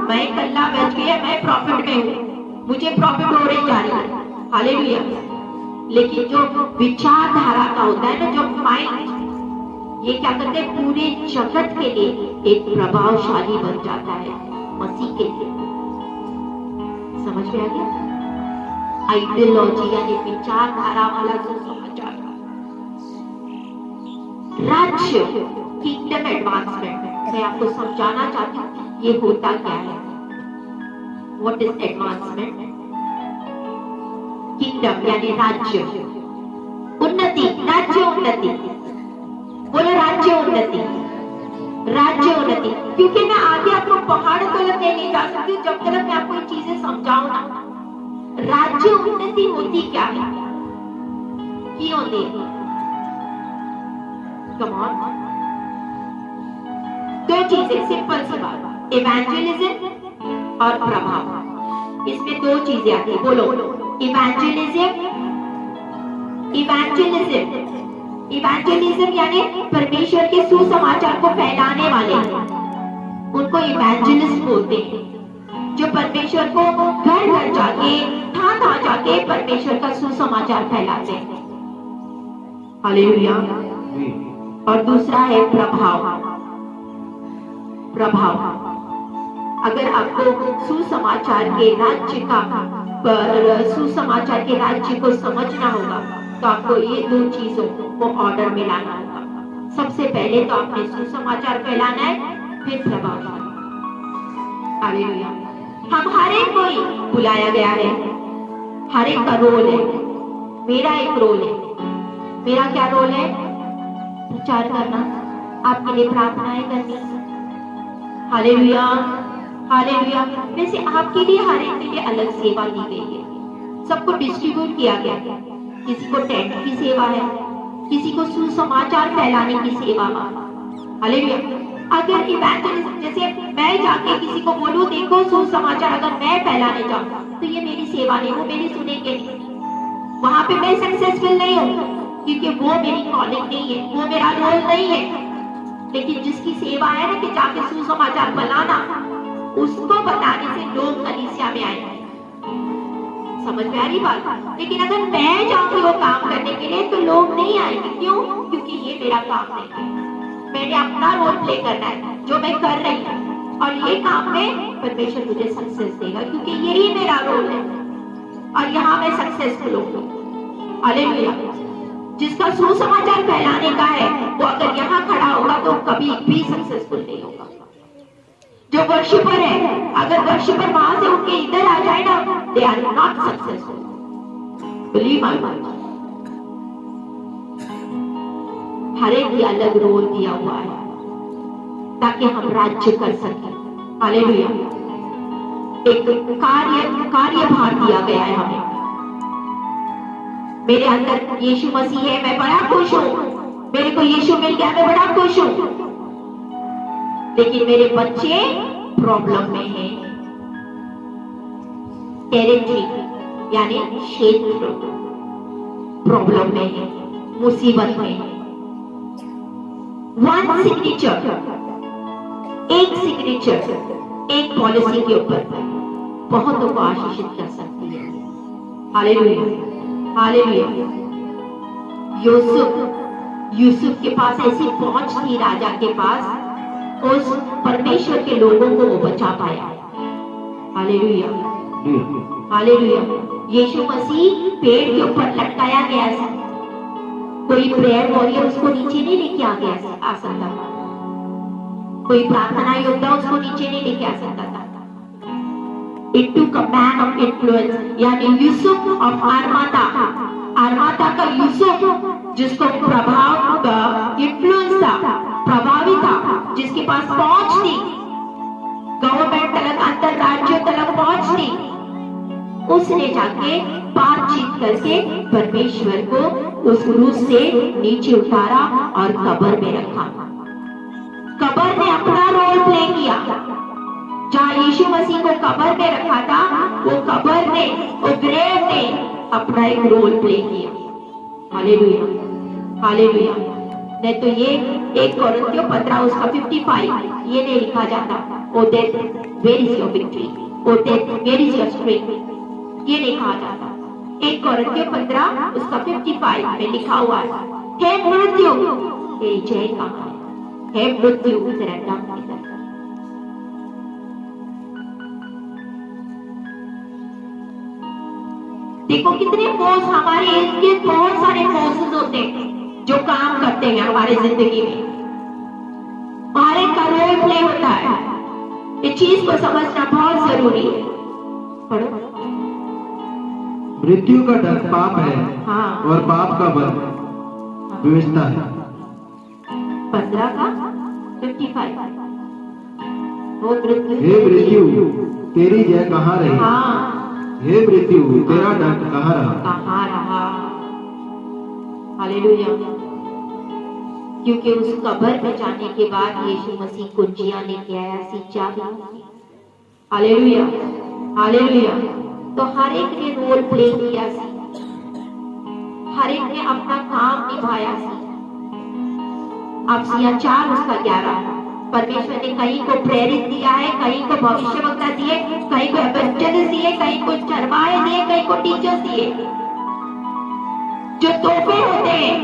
मैं कल्ला बच गया, मैं प्रॉफिट में हूँ, मुझे प्रॉफिट हो रही जा रही है। हालेलुया। लेकिन जो विचारधारा का होता है ना, जो माइंड, ये क्या करते हैं, पूरे जगत के लिए एक प्रभावशाली बन जाता है मसीह के लिए। समझ में आ गया? आइडियोलॉजी यानी विचारधारा वाला जो समाचार, राज्य, किंगडम एडवांसमेंट, मैं आपको समझाना चाहती हूँ ये होता क्या है। What is advancement? किंगडम यानी राज्य, उन्नति, राज्य उन्नति। बोलो राज्य उन्नति, राज्य उन्नति। क्योंकि मैं आगे आपको पहाड़ तक नहीं जा सकती जब तक मैं आपको ये चीजें समझाऊं ना। राज्य उन्नति होती क्या है, क्यों होती है? Come on. दो चीजें, सिंपल सी बात, इवेंजलिज्म और प्रभाव। इसमें दो चीजें आती है। बोलो इवेंजलिज्म। इवेंजलिज्म, इवेंजलिज्म यानी परमेश्वर के सुसमाचार को फैलाने वाले, उनको इवेंजलिस्ट बोलते हैं। जो परमेश्वर को घर घर जाके, था जाके परमेश्वर का सुसमाचार फैलाते हैं। हालेलुया। और दूसरा है प्रभाव। प्रभाव, अगर आपको सुसमाचार के राज्य का, सुसमाचार के राज्य को समझना होगा, तो आपको ये दो चीजों को ऑर्डर में लाना होगा। सबसे पहले तो आपने सुसमाचार फैलाना है, फिर प्रभाव। हालेलुया। हम हर एक को ही बुलाया गया है, हर एक का रोल है। मेरा एक रोल है। मेरा क्या रोल है? प्रचार करना, आपके लिए प्रार्थनाएं करनी। Hallelujah, hallelujah. वैसे आपके लिए हर एक के लिए अलग सेवा दी गई है, सबको डिस्ट्रीब्यूट किया गया है। किसी को टेंट की सेवा है, किसी को सुसमाचार फैलाने की सेवा है। हालेलुया। अगर इवेंजलिज्म, जैसे मैं जाके किसी को बोलूं देखो सुसमाचार अगर मैं फैलाने जाऊं, तो ये मेरी सेवा नहीं, वो मेरी सुनेंगे नहीं, वहां पे मैं सक्सेसफुल नहीं हूं, क्योंकि वो मेरी कॉलिंग नहीं है, वो मेरा रोल नहीं है। लेकिन जिसकी सेवा है ना कि जाके सुसमाचार फैलाना, उसको बताने से लोग कलीसिया में आएंगे। समझ में आ रही बात? लेकिन अगर मैं जाऊंगी वो काम करने के लिए तो लोग नहीं आएंगे। क्यों? क्योंकि ये मेरा काम नहीं है। मैंने अपना रोल प्ले करना है जो मैं कर रही हूँ, और ये काम में परमेश्वर मुझे सक्सेस देगा क्योंकि यही मेरा रोल है और यहाँ मैं सक्सेसफुल होंगी। हालेलुया। जिसका सुसमाचार फैलाने का है वो अगर यहाँ खड़ा होगा तो कभी भी सक्सेसफुल नहीं होगा। जो वर्शिपर है, अगर वर्शिपर वहां से उठ के इधर आ जाए ना, they are not successful. Believe my word. हर एक की अलग रोल दिया हुआ है ताकि हम राज्य कर सकें। हालेलुया। एक कार्यभार दिया गया है हमें। मेरे अंदर यीशु मसीह है, मैं बड़ा खुश हूँ। मेरे को यीशु मिल गया, मैं बड़ा खुश हूँ। लेकिन मेरे बच्चे प्रॉब्लम में हैं। टेरिटरी यानी क्षेत्र प्रॉब्लम में है, मुसीबत में है। वन सिग्नेचर, एक सिग्नेचर, एक पॉलिसी के ऊपर बहुतों को आशीषित कर सकती है। हालेलुया। हालेलुया। यूसुफ के पास ऐसी पहुंच थी राजा के पास, उस परमेश्वर के लोगों को वो बचा पाया। हालेलुया। हालेलुया। यीशु मसीह पेड़ के ऊपर लटकाया गया था, कोई प्रेयर वॉरियर उसको नीचे नहीं लेके आ सकता था, कोई प्रार्थना योद्धा उसको नीचे नहीं लेके आ सकता था। It took a man of influence, यानी यूसुफ ऑफ अरमाता का यूसुफ, जिसको प्रभाव का इन्फ्लुएंस था, प्रभावी था, जिसके पास पहुंच थी, गवर्नमेंट तक, अंतरराज्यों तक पहुंच थी, उसने जाके बातचीत करके परमेश्वर को उस क्रूस से नीचे उतारा और कब्र में रखा। कब्र ने अपना रोल प्ले किया। जहाँ यीशु मसीह को कब्र में रखा था, वो कब्र ने, वो ग्रेव ने अपना एक रोल प्ले किया। हालेलुया। हालेलुया। नहीं तो ये 1 कोरिन्थियों 15 उसका 55 ये नहीं लिखा जाता, O death where is your victory, O death where is your strength, ये नहीं कहा जाता। 1 कोरिन्थियों 15 उसका 55 में लिखा हुआ है, हे मृत्यु तेरी जय कहाँ है, हे मृत्यु तेरा दम किधर। देखो कितने फोर्स हमारे इर्द गिर्द, बहुत सारे फोर्सेस होते हैं जो काम करते हैं हमारे जिंदगी में। हर एक का रोल प्ले होता है। इस चीज को समझना बहुत जरूरी है। पढ़ो। मृत्यु का डर पाप है, हाँ। और पाप का बल विवशता है। 15 का 55 वो मृत्यु, हे मृत्यु तेरी जय कहाँ रही, हाँ, हे मृत्यु तेरा डंक कहाँ रहा, कहाँ रहा। हालेलुया। क्योंकि उस कब्र में जाने के बाद यीशु मसीह कुंजियां लेके आया, सी चाबी। हालेलुया। हालेलुया। तो हर एक ने रोल प्ले किया सी, हर एक ने अपना काम निभाया सी। अब सिया 4 उसका 11, परमेश्वर ने कहीं को प्रेरित दिया है, कहीं को भविष्यवक्ता दिए, कहीं को एवेंजलिस्ट दिए, कहीं को चरवाहे दिए, कहीं को टीचर्स दिए। जो तोहफे होते हैं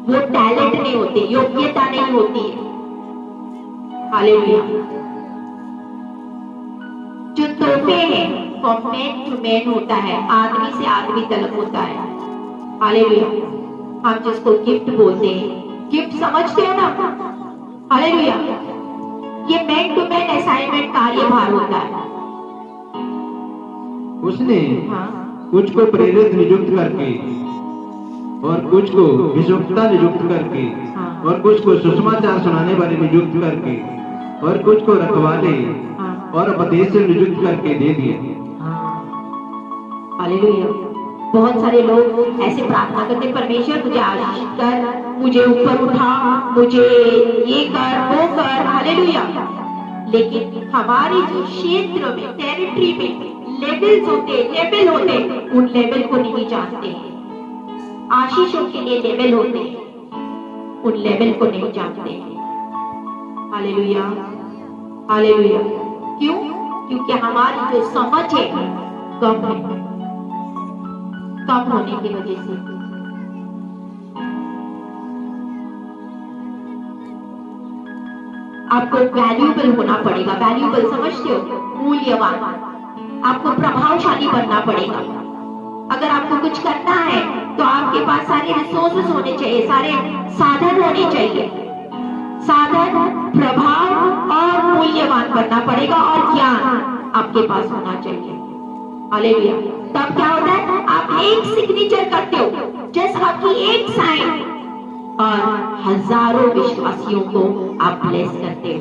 वो टैलेंट नहीं होते, योग्यता नहीं होती है। हालेलुया। जो तोहफे हैं फ्रॉम मैन टू मैन होता है, आदमी से आदमी तक होता है। हालेलुया। हम जिसको गिफ्ट बोलते हैं, गिफ्ट समझते हो ना? हालेलुया। ये मैन टू मैन असाइनमेंट कार्यभार होता है। उसने हाँ। कुछ को प्रेरित नियुक्त करके, और कुछ को विशुद्धता नियुक्त करके, हाँ। और कुछ को सुसमाचार सुनाने वाले नियुक्त करके, और कुछ को रखवाले, हाँ। और उपदेश से नियुक्त करके दे दिए। हालेलुया। बहुत सारे लोग ऐसे प्रार्थना करते, परमेश्वर मुझे आशीष कर, मुझे ऊपर उठा, मुझे ये कर, वो कर। हालेलुया। लेकिन हमारी जो क्षेत्र में, टेरिटरी में लेवल होते, उन लेवल को नहीं जानते हैं। आशीषों के लिए लेवल होते हैं, उन लेवल को नहीं जानते हैं। हालेलुया। हालेलुया। क्यों? क्योंकि हमारी जो समझ है कम है। कम होने की वजह से। आपको वैल्यूएबल होना पड़ेगा। वैल्यूएबल समझते हो? मूल्यवान। आपको प्रभावशाली बनना पड़ेगा। अगर आपको कुछ करना है तो आपके पास सारे रिसोर्सेस होने चाहिए, सारे साधन होने चाहिए। साधन, प्रभाव और मूल्यवान बनना पड़ेगा, और ज्ञान आपके पास होना चाहिए। हालेलुया। तब क्या होता है? आप एक सिग्नेचर करते हो, जस्ट आपकी एक साइन, और हजारों विश्वासियों को आप ब्लेस करते हो।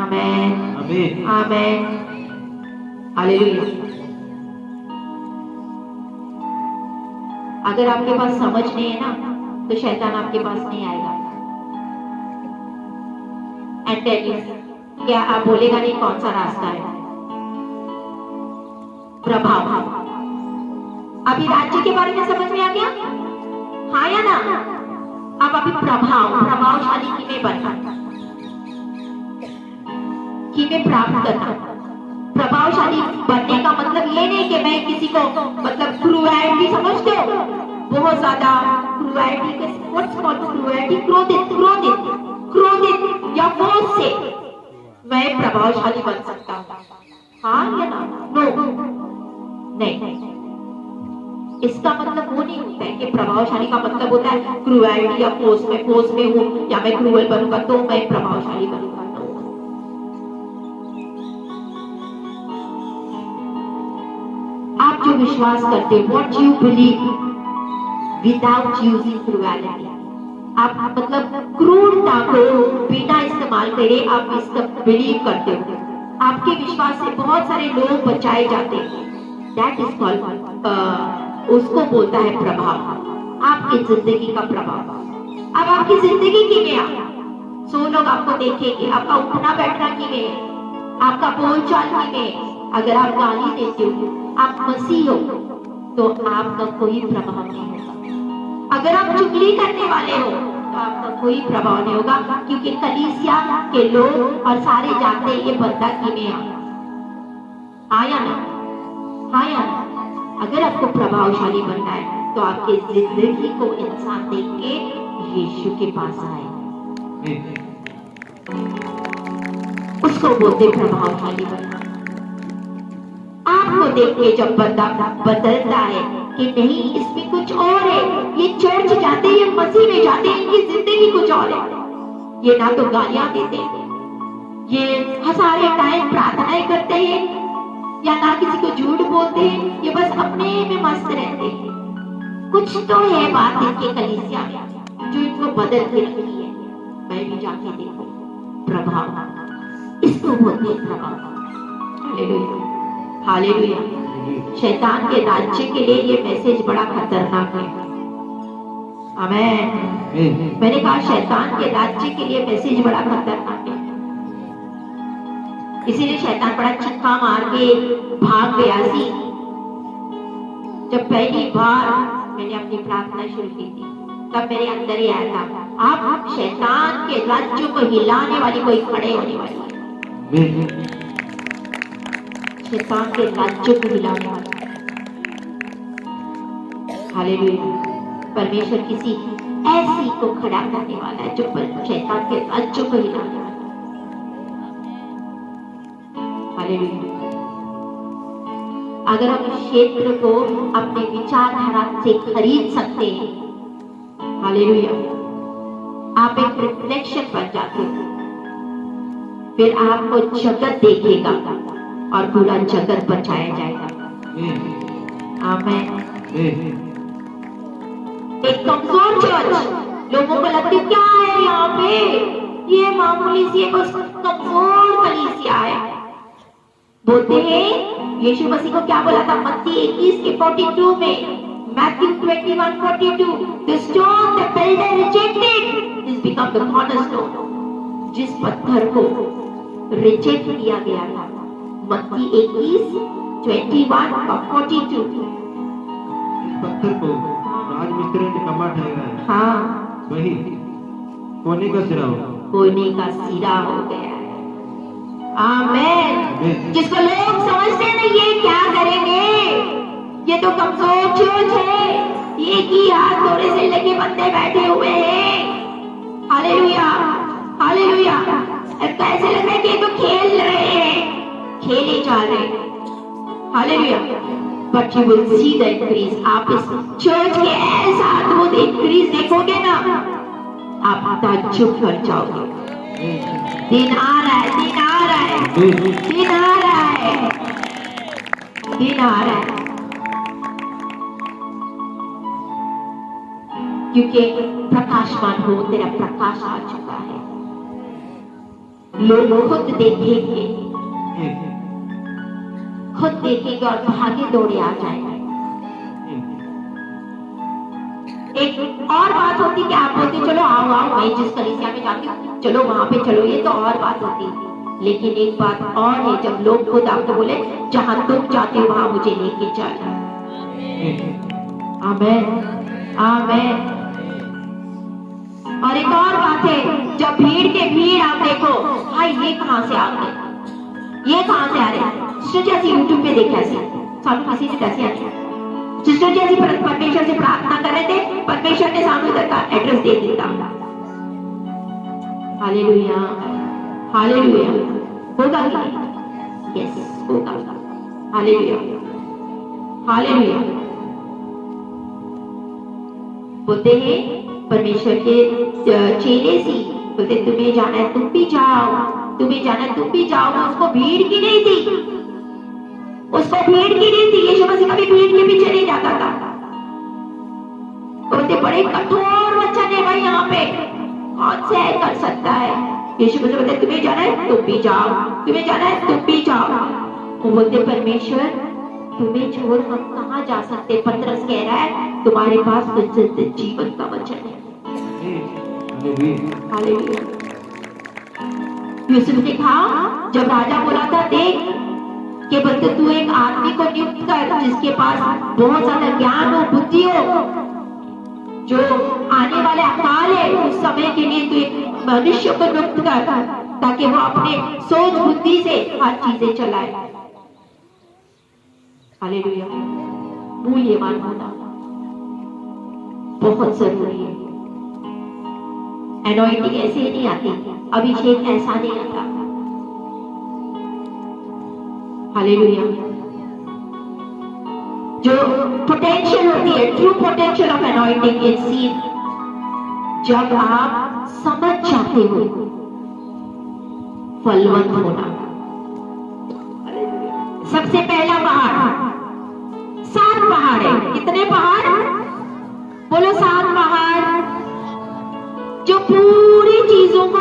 आमेन, आमीन, आमेन, हालेलुया। अगर आपके पास समझ नहीं है ना, तो शैतान आपके पास नहीं आएगा। एंड टेल यू, क्या आप बोलेगा नहीं कौन सा रास्ता है? प्रभाव। अभी राज्य के बारे में समझ में आ गया? हाँ या ना? अब अभी प्रभावशाली किमें बनना, किमें प्राप्त करना। प्रभावशाली बनने का मतलब ये नहीं कि मैं किसी को, मतलब क्रूएलिटी समझते हो? बहुत ज्यादा क्रूएलिटी, व्हाट्स कॉल्ड क्रूएलिटी? क्रोधित या क्रोध से मैं प्रभावशाली बन सकता हूँ। हाँ या ना? नो, नहीं। इसका मतलब वो नहीं होता है कि प्रभावशाली का मतलब होता है क्रूएलिटी या फोर्स में हूँ या मैं क्रूएल बनूंगा तो मैं प्रभावशाली बनूंगा। आप जो विश्वास करते हो, what you believe without using cruelty, आप मतलब क्रूरता को बिना इस्तेमाल करे आप इसका बिलीव करते हो। आपके विश्वास से बहुत सारे लोग बचाए जाते हैं। दैट इज कॉल्ड, उसको बोलता है प्रभाव। आपकी जिंदगी का प्रभाव। अब आपकी जिंदगी किमें आ, 100 लोग आपको देखेंगे, आपका उठना बैठना किमें, आपका बोलचाल किमें। अगर आप गाली देते हो, आप मसीह हो, तो आपका कोई प्रभाव नहीं होगा। अगर आप चुगली करने वाले हो तो आपका कोई प्रभाव नहीं होगा, क्योंकि कलीसिया के लोग और सारे जानते हैं ये बंदा किमें आया ना, आया ना। अगर आपको प्रभावशाली बनना है तो आपके जिंदगी को इंसान देख के यीशु के पास आए, उसको बोलते प्रभावशाली बनना। आपको देख के जब बंदा बदलता है कि नहीं इसमें कुछ और है, ये चर्च जाते, ये मसीह में जाते, इनकी जिंदगी कुछ और है, ये ना तो गालियां देते, ये सारे टाइम प्रार्थनाएं करते हैं, या ना किसी को झूठ बोलते हैं, ये बस अपने में मस्त रहते हैं। कुछ तो है बात इनके कलीसिया में जो इनको बदल के रखी है। मैं भी जाके देखूं प्रभाव, इसको बोलते हैं प्रभाव। Hallelujah, hallelujah. शैतान के राज्य के लिए ये मैसेज बड़ा खतरनाक है। आमीन। मैंने कहा शैतान के राज्य के लिए मैसेज बड़ा खतरनाक है। इसीलिए शैतान बड़ा चिक्का मार के भाग गया सी। जब पहली बार मैंने अपनी प्रार्थना शुरू की थी, तब मेरे अंदर ही आया था, आप शैतान के राज्य को हिलाने वाली कोई खड़े होने वाली है। शैतान के राज्य को हिलाने वाली। हालेलुया। परमेश्वर किसी ऐसी को खड़ा करने वाला है जो शैतान के राज्य को हिलाने वाला है। हालेलुया। अगर हम इस क्षेत्र को अपने विचारधारा से खरीद सकते हैं, हालेलुया, आप एक रिफ्लेक्शन बन जाते हो, फिर आपको जगत देखेगा और पूरा जगत बचाया जाएगा। आमीन। एक कमजोर चर्च, लोगों को लगता है क्या है यहाँ पे, ये मामूली सी बस कमजोर कलीसिया है। बोलते हैं यीशु मसीह को क्या बोला था मत्ती 21 के 42 में, Matthew 21:42, the stone the builder rejected is become the cornerstone। जिस पत्थर को रिजेक्ट किया गया था, मत्ती 21:21-42, पत्थर को राजमिस्त्री ने कमा ठहराया। हाँ, वही कोने का सिरा हो, कोने का सिरा हो गया। आमीन। जिसको लोग समझते हैं ना ये क्या करेंगे, ये तो कमजोर चर्च है, ये की हाथ थोड़े से लगे बंदे बैठे हुए हैं। Hallelujah, hallelujah. तो ऐसे लग रहा है कि ये तो खेल रहे हैं, खेले जा रहे हैं। Hallelujah. But you will see the increase. आप इस चर्च के ऐसा अद्भुत इंक्रीज देखोगे ना, आप ताज्जुब कर जाओगे। दिन आ रहा है, दिन आ रहा है, दिन आ रहा है, दिन आ रहा है। क्योंकि प्रकाशमान हो, तेरा प्रकाश आ चुका है। लोग खुद देखेंगे, खुद देखेंगे और भागे दौड़े आ जाएंगे। एक और बात होती कि आप बोलते चलो आओ आओ, मैं जिस कलीसिया में जाती हूँ चलो वहां पे चलो, ये तो और बात होती। लेकिन एक बात और है, जब लोग खुद आपको बोले जहां तुम जाते हो वहां मुझे लेके चलो। आमेन, आमेन। और एक और बात है, जब भीड़ के भीड़ आप देखो, हाय ये कहां से आ गए, ये कहां से आ रहे हैं। सिस्टर जैसी यूट्यूब पे देखा ऐसे सामने किसी ने कैसे आया, सिस्टर जैसी परमेश्वर से प्रार्थना कर रहे थे, परमेश्वर ने सामने उधर का एड्रेस दे दिया। Hallelujah, hallelujah. होगा कि नहीं? यस होगा। Hallelujah, hallelujah. बोलते हैं परमेश्वर के चेले सी, बोलते तुम्हें जाना है तुम भी जाओ, तुम्हें जाना है तुम भी जाओ। उसको भीड़ की नहीं थी, उसको भीड़ की नहीं थी। यीशु मसीह कभी भीड़ के पीछे नहीं जाता था। बोलते बड़े कठोर वचन है भाई, यहाँ पे कौन से कर सकता है। यीशु मसीह बोलते तुम्हें जाना है तुम भी जाओ, तुम्हें जाना है तुम भी जाओ। वो बोलते परमेश्वर तुम्हें छोड़ हम कहाँ जा सकते। पतरस कह रहा है तुम्हारे पास तो जीवन का वचन है। हालेलुया। यूसुफ ने कहा, जब राजा बोला था देख कि बोलते तू एक आदमी को नियुक्त कर जिसके पास बहुत ज्यादा ज्ञान हो, बुद्धि हो, जो आने वाले अकाल है उस समय के लिए तू एक मनुष्य को नियुक्त कर ताकि वो अपने सोच बुद्धि से हर चीजें चलाए। हालेलुया। मूल्यवान होना बहुत जरूरी है। एनॉइंटिंग ऐसे ही नहीं आती, अभिषेक ऐसा नहीं आता। हालेलुया। जो पोटेंशियल होती है, true potential of anointing is seen जब आप समझ जाते हो फलवंत होना। सबसे पहला पहाड़, 7 पहाड़ है। कितने पहाड़ बोलो? 7 पहाड़ जो पूरी चीजों को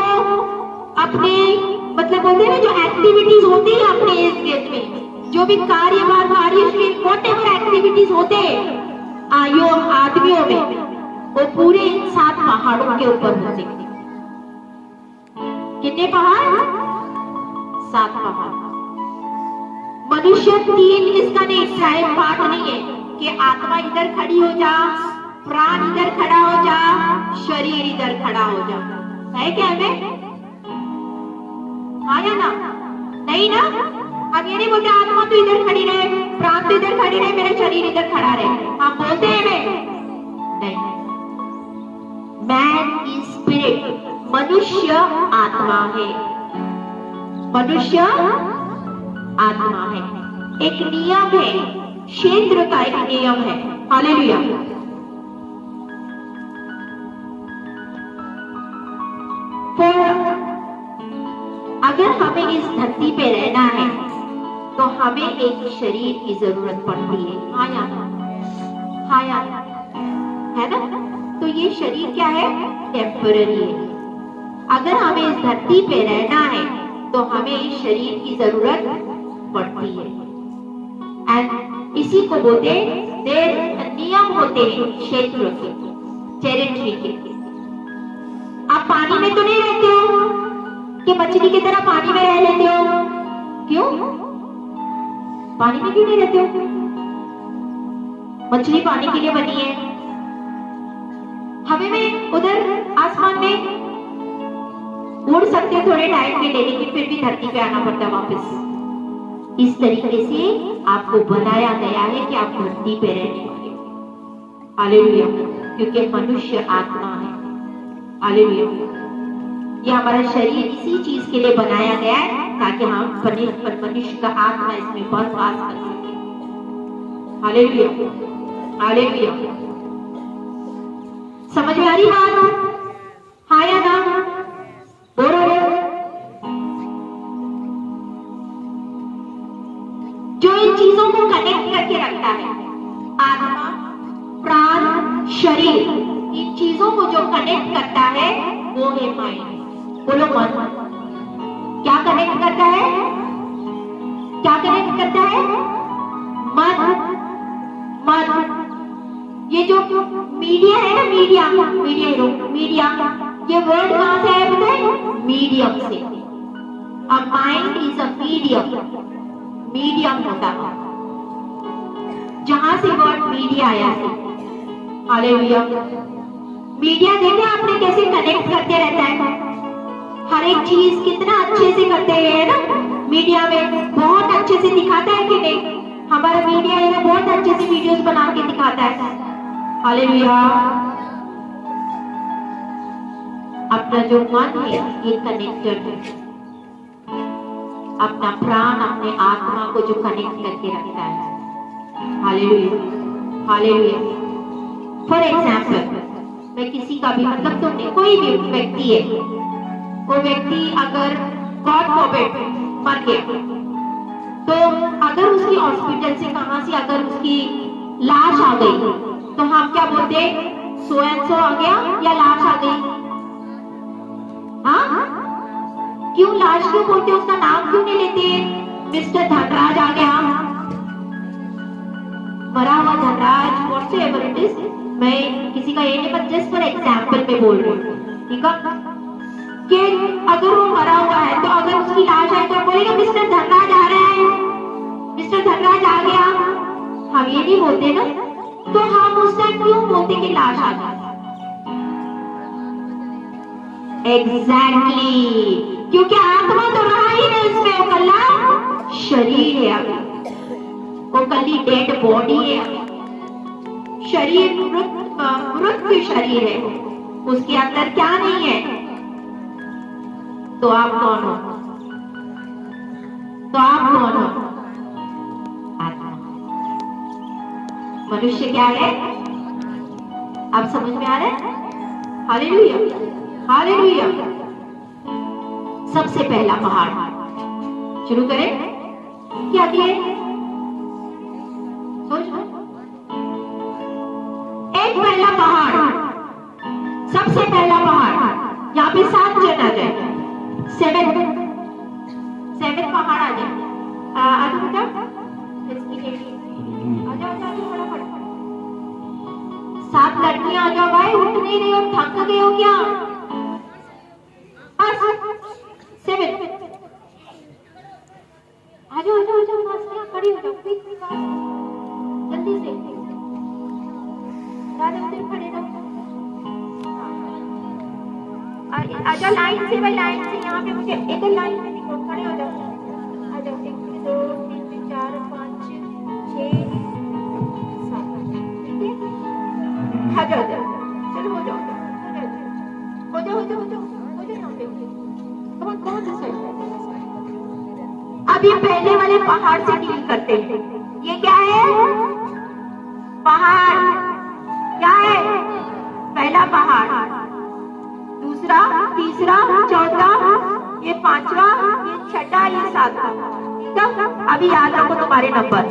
अपने मतलब बोलते हैं ना, जो एक्टिविटीज होती है अपने इर्द गिर्द में, जो भी कार्यभार व्हाटएवर एक्टिविटीज होते आदमियों में, वो पूरे इन 7 पहाड़ों के ऊपर होते हैं। कितने पहाड़? 7 पहाड़। मनुष्य 3 इसका नहीं, टाइम पार्ट नहीं है कि आत्मा इधर खड़ी हो जा, प्राण इधर खड़ा हो जा, शरीर इधर खड़ा हो जा। है क्या हमें? हाँ या ना? नहीं ना? हम ये नहीं बोलते आत्मा तो इधर खड़ी रहे, प्राण तो इधर खड़ी रहे, मेरा शरीर इधर खड़ा रहे। हम बोलते हैं नहीं। मैन इज स्पिरिट, मनुष्य आत्मा है, मनुष्य आत्मा है। एक नियम है, क्षेत्र का एक नियम है। हालेलुया। अगर हमें इस धरती पे रहना है तो हमें एक शरीर की जरूरत पड़ती है। हाँ या ना? हाँ या ना? है ना? तो ये शरीर क्या है? टेम्पररी है। अगर हमें इस धरती पे रहना है तो हमें इस शरीर की जरूरत पड़ती है। एंड इसी को बोलते नियम होते हैं क्षेत्र के, टेरिटरी के। आप पानी में तो नहीं रहते हो कि मछली की तरह पानी में रह लेते हो? क्यों? पानी में क्यों नहीं रहते हो? मछली पानी के लिए बनी है। हमें में उधर आसमान में उड़ सकते हो थोड़े टाइम के लिए, लेकिन फिर भी धरती पे आना पड़ता है वापस। इस तरीके से आपको बनाया गया है कि आप धरती पे रहने वाले हो। हालेलुया। क्योंकि मनुष्य आत्मा है। हालेलुया। ये हमारा शरीर इसी चीज के लिए बनाया गया है ताकि हम मनुष्य का आत्मा इसमें बसवास कर सके। हालेलुया। हालेलुया। समझ में आ रही बात? हाँ या ना? बोलो। जो इन चीजों को कनेक्ट करके रखता है, आत्मा, प्राण, शरीर, इन चीजों को जो कनेक्ट करता है वो है माइंड। बोलो मन। क्या कनेक्ट करता है? क्या कनेक्ट करता है? मन। ये जो मीडिया है ना, मीडिया, ये वर्ड कहां से है पता है? मीडियम से। A mind is a medium होता है, जहां से वर्ड मीडिया आया है। हालेलुया। मीडिया देखे आपने कैसे कनेक्ट करते रहता है, हर एक चीज कितना अच्छे से करते हैं ना। मीडिया में बहुत अच्छे से दिखाता है कि नहीं? हमारा मीडिया है बहुत अच्छे से वीडियोस बना के दिखाता है। हालेलुया। अपना जो मन है ये कनेक्टेड है, अपना प्राण अपने आत्मा को जो कनेक्ट करके रखता है। हालेलुया। हालेलुया। फॉर एग्जाम्पल, मैं किसी का भी मतलब तुमने कोई भी व्यक्ति है, वो व्यक्ति अगर गॉड फॉरबिड मर गया, तो अगर उसकी हॉस्पिटल से कहां से अगर उसकी लाश आ गई तो हम क्या बोलते हैं? सो एंड सो आ गया या लाश आ गई? हाँ, क्यों लाश क्यों बोलते? उसका नाम क्यों नहीं लेते? मिस्टर धनराज आ गया, मरा हुआ धनराज, व्हाटएवर इट इज। मैं किसी का ये नहीं, पर जस्ट फॉर एग्जाम्पल में बोल रही हूँ, ठीक है? कि अगर वो मरा हुआ है तो अगर उसकी लाश है तो बोलेगा मिस्टर धनराज आ रहा है, मिस्टर धनराज आ गया। हम ये नहीं बोलते ना, तो हम उस टाइम क्यों बोलते कि लाश आ गया? एग्जैक्टली, क्योंकि आत्मा तो रहा ही नहीं इसमें, वो कल्ला शरीर है अभी, वो कल्ली डेड बॉडी है अभी। शरीर मृत शरीर है, उसके अंदर क्या नहीं है। तो आप कौन हो? तो आप कौन हो? आत्मा। मनुष्य क्या है? आप समझ में आ रहे हैं? हालेलुया। हालेलुया। सबसे पहला पहाड़ शुरू करें क्या किए? सोचो। एक पहला पहाड़, सबसे पहला पहाड़, यहाँ पे 7 जन आ जाए, 7 पहाड़ आ जाए। आजा बेटा, फटाफट 7 लड़कियां आ जाओ भाई। उठ नहीं रही हो, थक गए हो क्या? 7 आ जाओ, खड़ी हो जाओ, जल्दी से खड़े रहो। आजा लाइन से भाई, लाइन से। यहाँ पे मुझे इधर लाइन में दिखो, खड़े हो जाओ। आ जाओ, 1 2 3 4 5 6 7, ठीक है? आ जाओ, चलो हो जाओ यहाँ पे। कौन सा? अब ये पहले वाले पहाड़ से डील करते हैं। ये क्या है? पहाड़ क्या है? पहला पहाड़, दूसरा, तीसरा, चौथा, ये 5वां, ये 6वां, ये 7वां। ठीक है? अभी याद रखो तुम्हारे नंबर।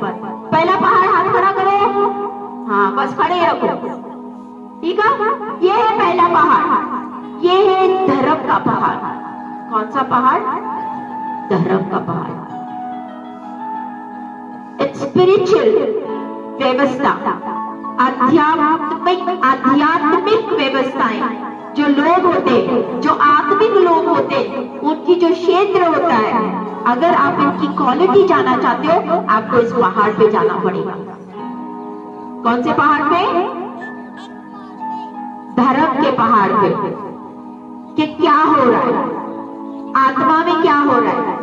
पहला पहाड़, हाथ खड़ा करो। हाँ, बस खड़े रखो, ठीक है? ये है पहला पहाड़, ये है धर्म का पहाड़। कौन सा पहाड़? धर्म का पहाड़। स्पिरिचुअल व्यवस्था, आध्यात्मिक व्यवस्थाएं। जो लोग होते, जो आत्मिक लोग होते, उनकी जो क्षेत्र होता है, अगर आप इनकी क्वालिटी जानना चाहते हो, आपको इस पहाड़ पे जाना पड़ेगा। कौन से पहाड़ पे? धर्म के पहाड़ पे। कि क्या हो रहा है आत्मा में, क्या हो रहा है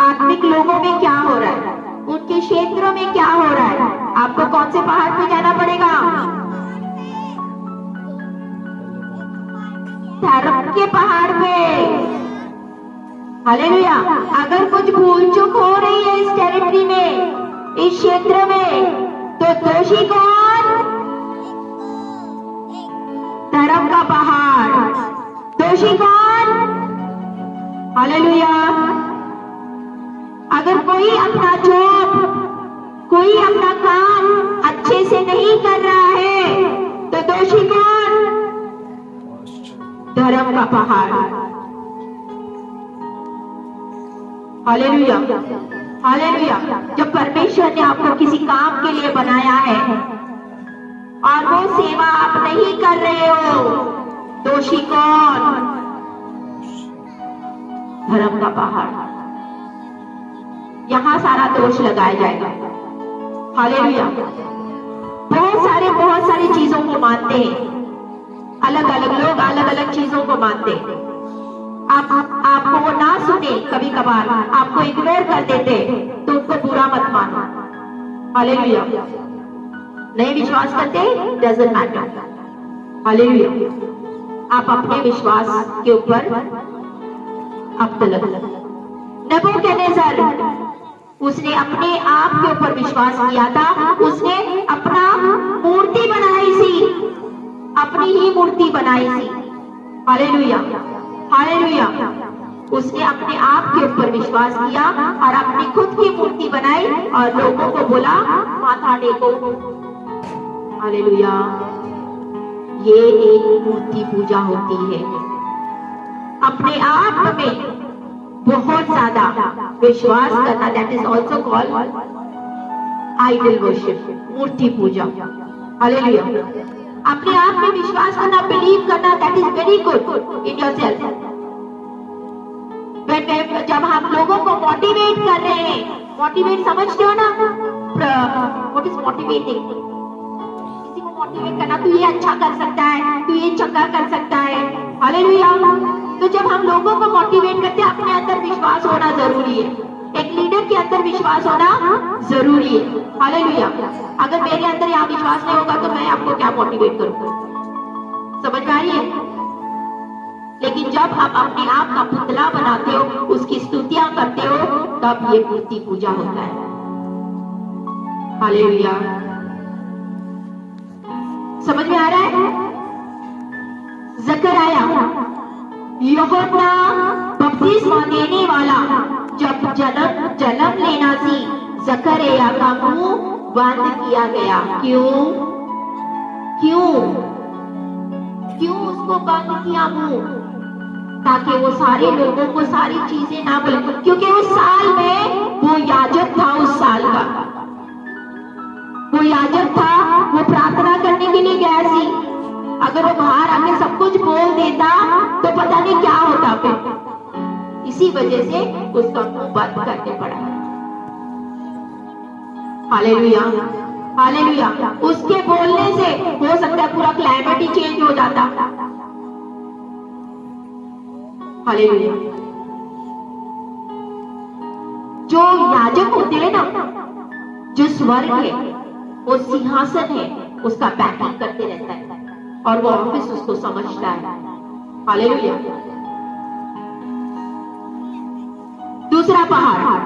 आत्मिक लोगों में, क्या हो रहा है। उनके क्षेत्रों में क्या हो रहा है। आपको कौन से पहाड़ पे जाना पड़ेगा? धर्म के पहाड़ पे। हालेलुया। अगर कुछ भूल चूक हो रही है इस टेरिटरी में, इस क्षेत्र में, तो दोषी कौन? धर्म का पहाड़। दोषी कौन? हालेलुया। अगर कोई अपना जॉब, कोई अपना काम अच्छे से नहीं कर रहा है, तो दोषी कौन? धर्म का पहाड़। Hallelujah, hallelujah. जब परमेश्वर ने आपको किसी काम के लिए बनाया है और वो सेवा आप नहीं कर रहे हो, दोषी कौन? धर्म का पहाड़। यहां सारा दोष लगाया जाएगा। हालेलुया। बहुत सारी चीजों को मानते हैं, अलग अलग लोग अलग अलग चीजों को मानते हैं। आपको वो ना सुने, कभी कभार आपको इग्नोर कर देते, तो उनको बुरा मत मानो। हालेलुया। नहीं विश्वास करते, डजंट मैटर। हालेलुया। आप अपने विश्वास के ऊपर आप तलब। नबूकदनेस्सर, उसने अपने आप के ऊपर विश्वास किया था। उसने अपना मूर्ति बनाई थी, अपनी ही मूर्ति बनाई थी। Hallelujah, hallelujah. उसने अपने आप के ऊपर विश्वास किया और अपनी खुद की मूर्ति बनाई और लोगों को बोला माथा टेको। हालेलुया। ये एक मूर्ति पूजा होती है। अपने आप में बहुत ज्यादा विश्वास करना, that is also called idol worship, मूर्ति पूजा। हालेलुया। अपने आप में विश्वास करना, बिलीव करना, that is very good in yourself. जब हम लोगों को मोटिवेट कर रहे हैं, मोटिवेट समझते हो ना? What is motivating? किसी को मोटिवेट करना, तू ये अच्छा कर सकता है, तू ये चंगा कर सकता है। हालेलुया। तो जब हम लोगों को मोटिवेट करते हैं, अपने अंदर विश्वास होना जरूरी है। एक लीडर के अंदर विश्वास होना जरूरी है। हालेलुया। अगर मेरे अंदर यहाँ विश्वास नहीं होगा तो मैं आपको क्या मोटिवेट करूंगा? समझ में आ रही है? लेकिन जब आप अपने आप का पुतला बनाते हो, उसकी स्तुतियां करते हो, तब ये मूर्ति पूजा होता है। हालेलुया। समझ में आ रहा है? जकरयाह, यूहन्ना बपतिस्मा देने वाला, जब जन्म लेना सी, जकरयाह का मुंह बंद किया गया। क्यों? क्यों? क्यों उसको बंद किया मुंह? ताकि वो सारे लोगों को सारी चीजें ना बोले, क्योंकि उस साल में वो याजक था। उस साल का वो याजक था, वो प्रार्थना करने के लिए गया थी। अगर वो बाहर आके सब कुछ बोल देता तो पता नहीं क्या होता फिर। इसी वजह से उसका मुंह बंद करने पड़ा। Hallelujah, hallelujah. उसके बोलने से हो सकता है पूरा क्लाइमेट ही चेंज हो जाता। हालेलुया। जो याजक होते हैं ना, जो स्वर्ग है, वो सिंहासन है, उसका बैटिंग करते रहता है और वो ऑफिस उसको समझता है। हालेलुया। दूसरा पहाड़,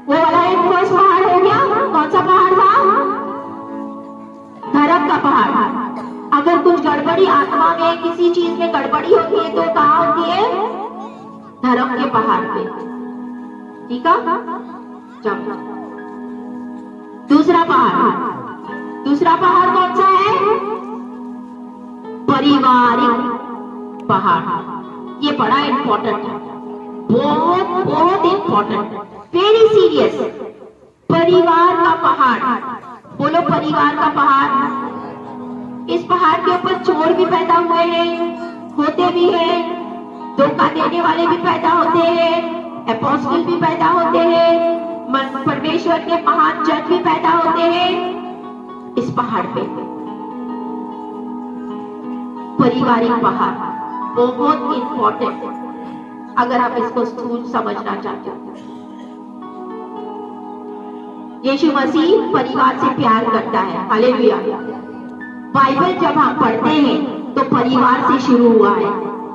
वो वाला एक फर्स्ट पहाड़ हो गया। कौन सा पहाड़ था? धर्म का पहाड़। अगर कुछ गड़बड़ी आत्मा में, किसी चीज में गड़बड़ी होती है तो कहाँ होती है? धर्म के पहाड़ पे। ठीक है? चलो दूसरा पहाड़। दूसरा पहाड़ कौन सा है? पारिवारिक पहाड़। ये बड़ा इंपॉर्टेंट है, बहुत बहुत इंपॉर्टेंट, वेरी सीरियस। परिवार का पहाड़। बोलो परिवार का पहाड़। इस पहाड़ के ऊपर चोर भी पैदा हुए हैं, होते भी हैं, धोखा देने वाले भी पैदा होते हैं, एपोस्टल भी पैदा होते हैं, परमेश्वर के महान जन भी पैदा होते हैं इस पहाड़ पे। पारिवारिक पहाड़ बहुत इंपॉर्टेंट। अगर आप इसको स्थूल समझना चाहते हो। यीशु मसीह परिवार से प्यार करता है। हालेलुया। बाइबल जब हम पढ़ते हैं तो परिवार से शुरू हुआ है,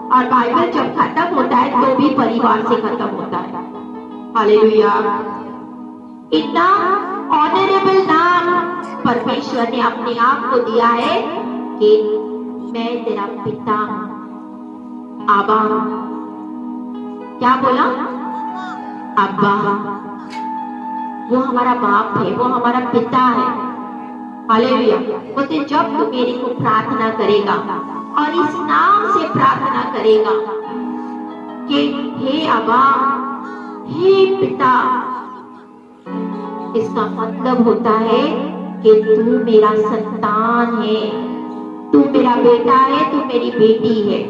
और बाइबल जब खत्म होता है तो भी परिवार से खत्म होता है। हालेलुया। इतना ऑनरेबल नाम परमेश्वर ने अपने आप को दिया है कि मैं तेरा पिता हूं। आबा, क्या बोला? अब्बा। वो हमारा बाप है, वो हमारा पिता है। हालेलुया। बोलते जब तू मेरे को प्रार्थना करेगा और इस नाम से प्रार्थना करेगा कि हे अब्बा, हे पिता, इसका मतलब होता है कि तू मेरा संतान है, तू मेरा बेटा है, तू मेरी बेटी है।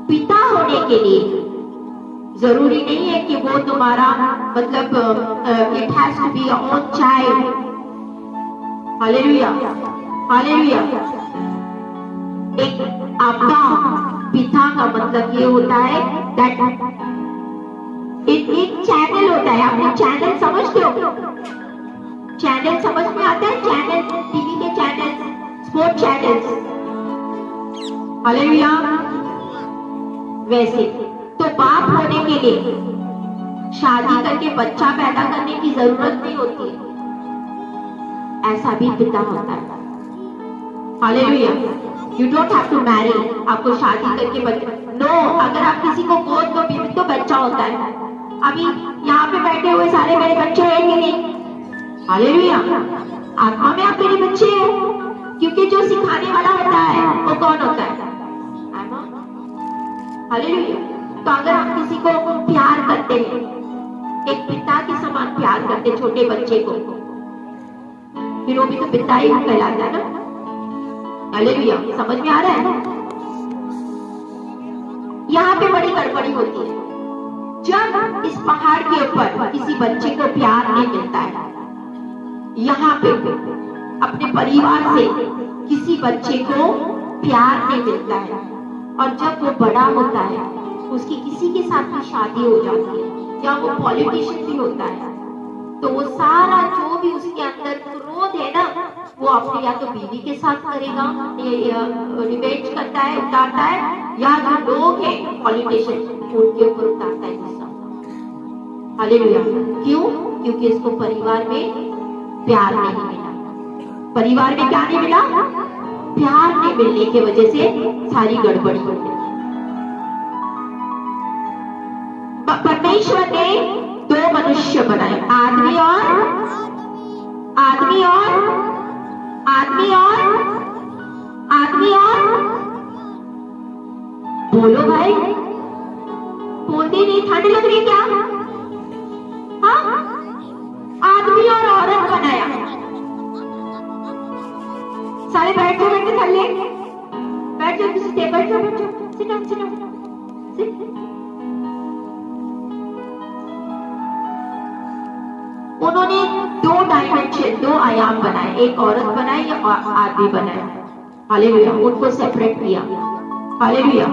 पिता होने के लिए जरूरी नहीं है कि वो तुम्हारा मतलब it has to be your own child. Hallelujah. Hallelujah. एक आपका पिता का मतलब ये होता है दैट एक चैनल होता है। आपने चैनल समझते हो? चैनल समझ में आता है? चैनल, टीवी के चैनल, स्पोर्ट चैनल्स। हालेलुया। वैसे तो बाप होने के लिए शादी करके बच्चा पैदा करने की जरूरत नहीं होती है। ऐसा भी पिता होता है। Hallelujah. You don't have to marry. आपको शादी करके बच्चा नो, अगर आप किसी को गोद दो भी तो बच्चा होता है। अभी यहाँ पे बैठे हुए सारे मेरे बच्चे हैं कि नहीं? हालेलुया। आत्मा में आप मेरे बच्चे हो, क्योंकि जो सिखाने वाला होता है वो कौन होता है? हालेलुया। तो अगर आप किसी को प्यार करते हैं, एक पिता के समान प्यार करते छोटे बच्चे को, फिर वो भी तो पिता ही कहलाता है ना। हालेलुया। समझ में आ रहा है? यहाँ पे बड़ी गड़बड़ी होती है। जब इस पहाड़ के ऊपर किसी बच्चे को प्यार नहीं मिलता है, यहाँ पे अपने परिवार से किसी बच्चे को प्यार नहीं मिलता है, और जब वो बड़ा होता है उसकी किसी के साथ भी शादी हो जाती है, या वो पॉलिटिशियन भी होता है, तो वो सारा जो भी उसके अंदर क्रोध है ना, वो अपने या तो बीवी के साथ करेगा, रिवेंज करता है, उतारता है, या जो लोग हैं पॉलिटिशियन उनके ऊपर उतारता है गुस्सा। हालेलुया। क्यों? क्योंकि इसको परिवार में प्यार नहीं मिला। परिवार में क्या नहीं मिला? प्यार नहीं मिलने की वजह से सारी गड़बड़ी हो गई। परमेश्वर ने दो मनुष्य बनाए, आदमी और आदमी और आदमी और आदमी और बोलो भाई, बोलते नहीं? ठंड लग रही है क्या? हाँ, आदमी और औरत बनाया। सारे बैठ जाओ, बैठ थल्ले बैठ जाओ, किसी टेबल पे बैठ जाओ। Sit down, sit down, sit. उन्होंने दो डायमेंशन, दो आयाम बनाए, एक औरत बनाई या आदमी बनाया। हालेलुया। उनको सेपरेट किया। हालेलुया।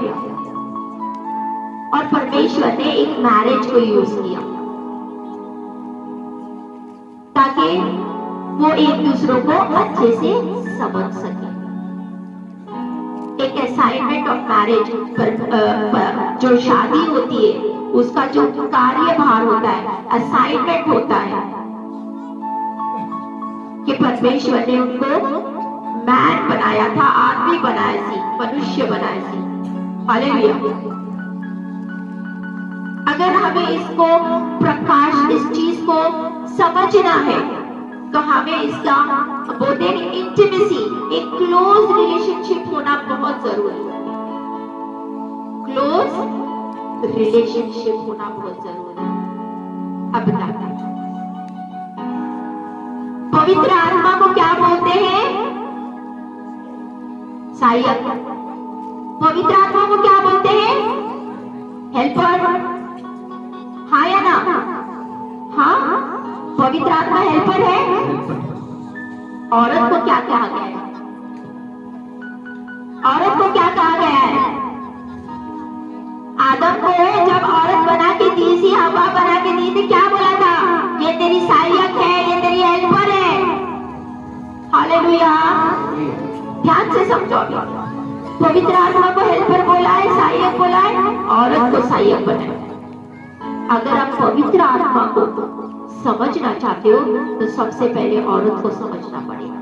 और परमेश्वर ने एक मैरिज को यूज किया ताकि वो एक दूसरों को अच्छे से समझ सके। एक असाइनमेंट ऑफ मैरिज पर जो शादी होती है उसका जो कार्यभार होता है, असाइनमेंट होता है कि परमेश्वर ने उनको मैन बनाया था, आदमी बनाया सी, मनुष्य बनाया सी। हालेलुया। अगर हमें इसको प्रकाश, इस चीज को समझना है तो हमें इसका बोलते हैं इंटीमेसी, एक क्लोज रिलेशनशिप होना बहुत जरूरी है। क्लोज रिलेशनशिप होना बहुत जरूरी है। अब बताते हैं पवित्र आत्मा को क्या बोलते हैं? सहायक। पवित्र आत्मा को क्या बोलते हैं? हेल्पर। हाँ या ना? हाँ, पवित्र आत्मा हेल्पर है। औरत को क्या कहा गया है? औरत को क्या कहा गया है? आदम को ने क्या बोला था? ये तेरी सहायक है, ये तेरी हेल्पर है। हालेलुया। ध्यान से समझो। पवित्र आत्मा को हेल्पर बोला है, सहायक बोला है, औरत को सहायक बनाया। अगर आप पवित्र आत्मा को समझना चाहते हो तो सबसे पहले औरत को समझना पड़ेगा।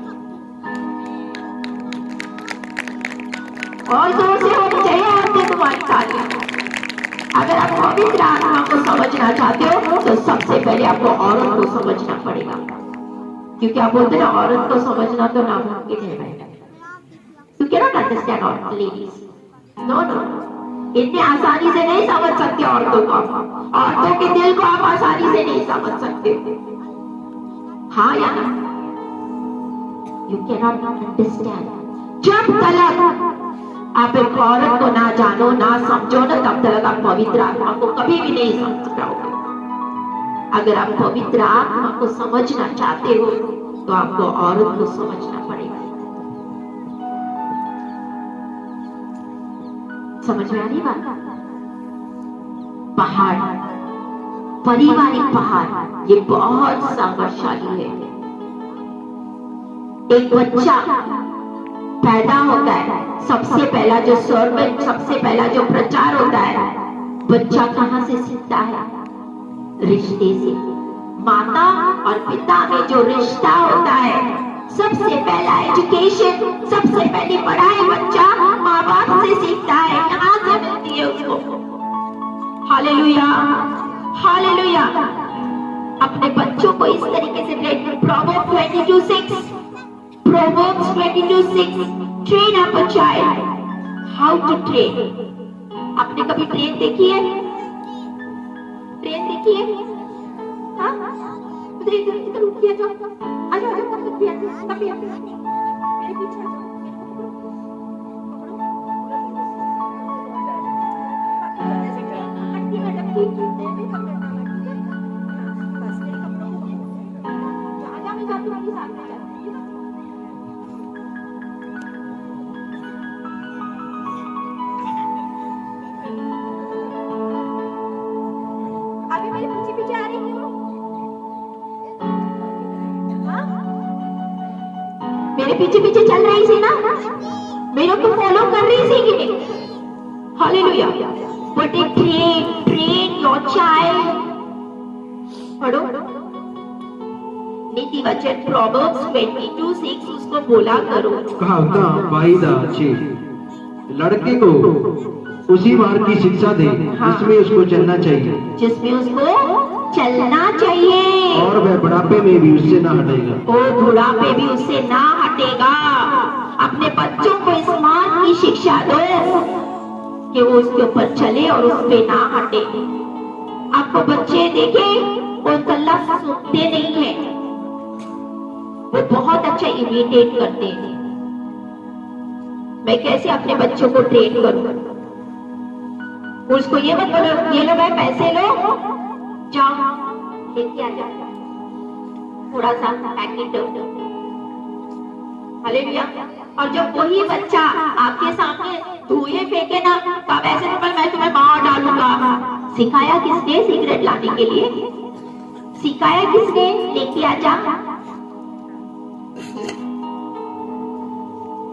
और जोर से होनी चाहिए औरतें तुम्हारी तालियां। अगर आप पवित्र आत्मा को समझना चाहते हो तो सबसे पहले आपको औरत को समझना पड़ेगा, क्योंकि आप बोलते ना औरत को समझना तो नामुमकिन है भाई। You cannot understand all ladies. No, no. इतने आसानी से नहीं समझ सकते औरतों को। औरतों के दिल को आप आसानी से नहीं समझ सकते। हाँ या ना? You cannot understand. जब तक आप एक औरत को ना जानो, ना समझो ना, तब तक आप पवित्र आत्मा को कभी भी नहीं समझ पाओगे। अगर आप पवित्र आत्मा को समझना चाहते हो तो आपको औरत को समझना पड़ेगा। समझ में आ रही बात? पहाड़, पारिवारिक पहाड़, ये बहुत संघर्षशाली है। एक बच्चा पैदा होता है, सबसे पहला जो सर्वेंट, सबसे पहला जो प्रचार होता है, बच्चा कहां से सीखता है? रिश्ते से। माता और पिता में जो रिश्ता होता है, सबसे पहला एजुकेशन, सबसे पहली पढ़ाई बच्चा माँ बाप से सीखता है। यहाँ से मिलती है उसको। Hallelujah, hallelujah. अपने बच्चों को इस तरीके से train. Proverbs 22:6, Proverbs 22:6, train up a child how to train। आपने कभी ट्रेन देखी है? ट्रेन देखी है? हाँ? इधर रुकिए तो। आजा आजा, कभी मेरे पीछे आ जाओ। मेरे पीछे पीछे चल रही थी ना, मेरे को फॉलो कर रही थी कि नहीं? Hallelujah. But A train your child. पढ़ो नीति वचन प्रोवर्ब्स 22:6, उसको बोला करो। कहावता वाहिदा 6, लड़के को उसी मार्ग की शिक्षा दे जिसमें उसको चलना चाहिए, जिसमें उसको चलना चाहिए, और वह बुढ़ापे में भी उससे ना हटेगा। वो बुढ़ापे भी उससे ना हटेगा। अपने बच्चों को इस मार्ग की शिक्षा दो कि वो उसके ऊपर चले और उस पे ना हटे। आपको बच्चे देखे, वो गल्ला सुनते नहीं है, वो बहुत अच्छा इमिटेट करते हैं। मैं कैसे अपने बच्चों को ट्रेन करूं? उसको ये मत बोलो, ये लो भाई पैसे लो, जाओ लेके आ जाओ थोड़ा सा पैकेट। हालेलुया। और जब वही बच्चा आपके सामने धुएं फेंके ना, तो आप ऐसे मैं तुम्हें मार डालूंगा। सिखाया किसने सिगरेट लाने के लिए? सिखाया किसने? लेके आ जा।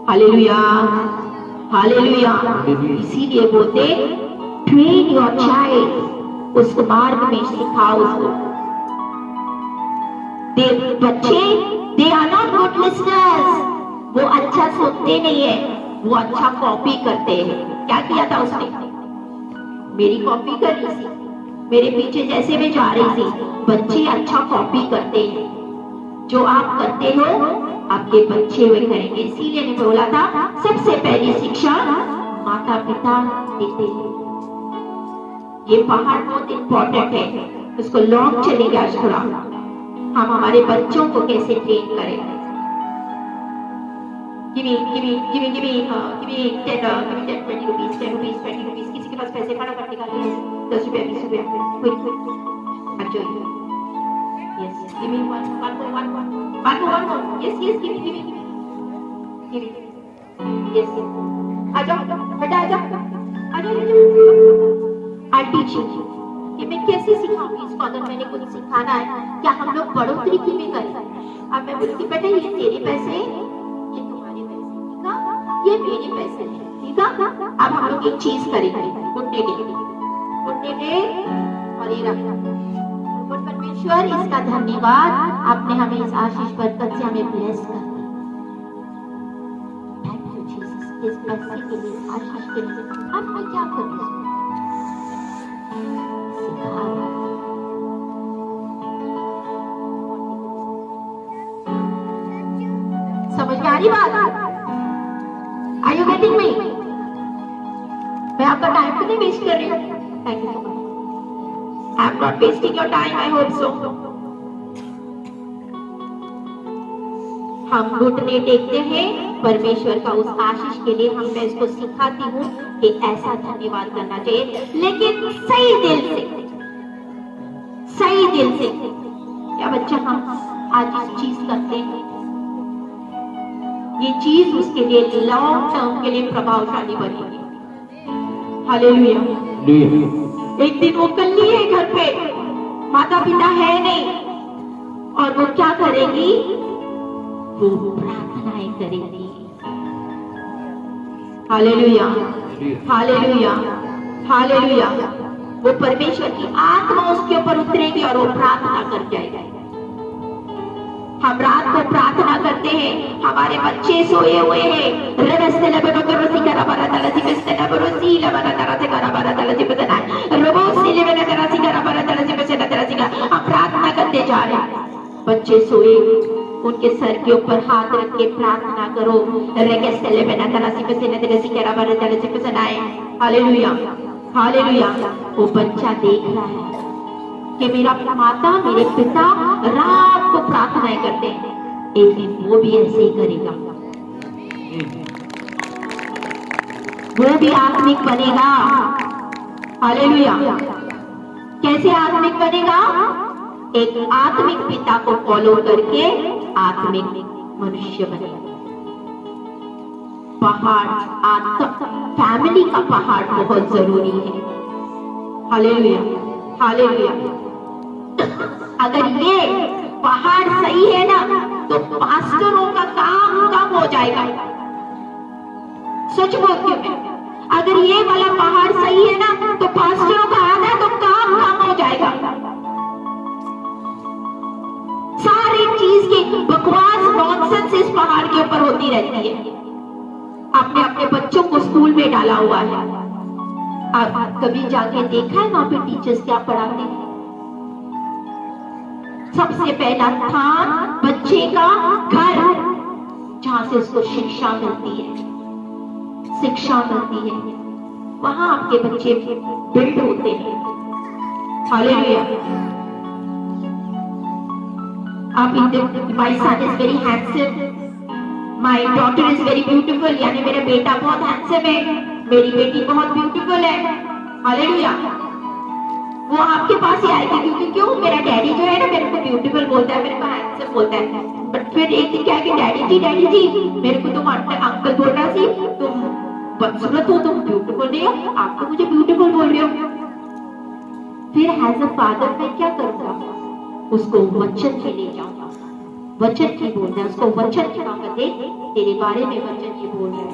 Hallelujah, hallelujah. इसीलिए बोलते ट्रेन योर चाइल्ड, उस मार्ग में सिखाओ उसको। बच्चे they are not good listeners, वो अच्छा सुनते नहीं है, वो अच्छा कॉपी करते हैं। क्या किया था उसने? मेरी कॉपी कर रही थी, मेरे पीछे जैसे मैं जा रही थी। बच्चे अच्छा कॉपी करते हैं, जो आप करते हो आपके बच्चे वे करेंगे। इसीलिए ने बोला था सबसे पहली शिक्षा माता पिता देते हैं। ये पहाड़ बहुत इंपॉर्टेंट है, उसको लॉन्ग चलेगा आज थोड़ा। हम हमारे बच्चों को कैसे ट्रेन करें? give me 10 rupees, 20 rupees। किसी के पास पैसे फटाफट निकालिए, 10 रुपया 20 रुपया, quick अच्छा। yes give me one more yes give me yes आ जाओ बेटा, आ जाओ I'll teach you। कि मैं कैसे सिखाऊंगी इसको, अगर मैंने कुछ सिखाना है क्या हम लोग बड़ों तरीके में करें। अब मैं बोलती बेटा ये तेरे पैसे, ये तुम्हारे पैसे, ठीक है, ये मेरे पैसे हैं, ठीक है। अब हम लोग एक चीज करेंगे, घुटने टेक और ये रखना। परमेश्वर इसका धन्यवाद, आपने हमें इस आशीष बरकत से हमें ब्लेस कर दिया। थैंक यू जीसस, इस पैसे के लिए, आशीष के लिए। अब मैं क्या करूं? समझ में आ रही बात? Are you getting me? मैं आपका टाइम तो नहीं वेस्ट कर रही हूँ। Thank you so much. I am not wasting your time, I hope so. हम घुटने टेकते हैं परमेश्वर का उस आशीष के लिए। मैं इसको सिखाती हूँ कि ऐसा धन्यवाद करना चाहिए, लेकिन सही दिल से, सही दिल से। क्या बच्चा हम आज इस चीज करते हैं, ये चीज उसके लिए लॉन्ग टर्म के लिए प्रभावशाली बनेगी। हालेलुया। एक दिन वो कल्ली है घर पे, माता पिता है नहीं, और वो क्या करेगी? वो प्रार्थनाएं करेगी। Hallelujah, hallelujah, hallelujah. वो परमेश्वर की आत्मा उसके ऊपर उतरेगी और वो प्रार्थना कर जाएगा। हम रात को प्रार्थना करते हैं, हमारे बच्चे सोए हुए हैं, हम प्रार्थना करते जा रहे हैं, बच्चे सोए, उनके सर के ऊपर हाथ रख के प्रार्थना करो। Hallelujah, hallelujah. वो बच्चा देख रहा है कि मेरा माता, मेरे पिता रात को प्रार्थनाएं करते हैं, एक दिन वो भी ऐसे ही करेगा, वो भी आत्मिक बनेगा। हालेलुया। कैसे आत्मिक बनेगा? एक आत्मिक पिता को फॉलो करके आत्मिक मनुष्य बनेगा। पहाड़, फैमिली का पहाड़ बहुत जरूरी है। Hallelujah, hallelujah. अगर ये पहाड़ सही है ना, तो पास्टरों का काम कम हो जाएगा। सच बोलती हूँ मैं, अगर ये वाला पहाड़ सही है ना, तो पास्टरों का आधा तो काम कम हो जाएगा। सारी चीज की बकवास, नॉनसेंस इस पहाड़ के ऊपर होती रहती है। आपने अपने बच्चों को स्कूल में डाला हुआ है, आप कभी जाके देखा है वहां पे टीचर्स क्या पढ़ाते हैं? सबसे पहला स्थान बच्चे का घर, जहां से उसको शिक्षा मिलती है, शिक्षा मिलती है, वहां आपके बच्चे बिल्ड होते हैं। हालेलुया। आप my son is very handsome, my daughter is very beautiful, यानी मेरा बेटा बहुत हैंडसम है, मेरी बेटी बहुत ब्यूटीफुल है। हालेलुया। वो आपके पास ही आएगी, क्योंकि क्यों? मेरा डैडी जो है ना, मेरे को ब्यूटीफुल बोलता है, मेरे को हैंडसम बोलता है। बट फिर एक दिन क्या है कि डैडी जी मेरे को तुम अंकल बोल रहा थी, तुम बदसूरत हो, तुम ब्यूटीफुल नहीं हो, आप तो मुझे ब्यूटीफुल बोल रहे हो। फिर एज अ फादर मैं क्या करूंगा? उसको वचन के ले जाऊंगा, वचन की बोलना है, उसको वचन दिखाऊंगा, देख तेरे बारे में वचन ये बोल रहा है।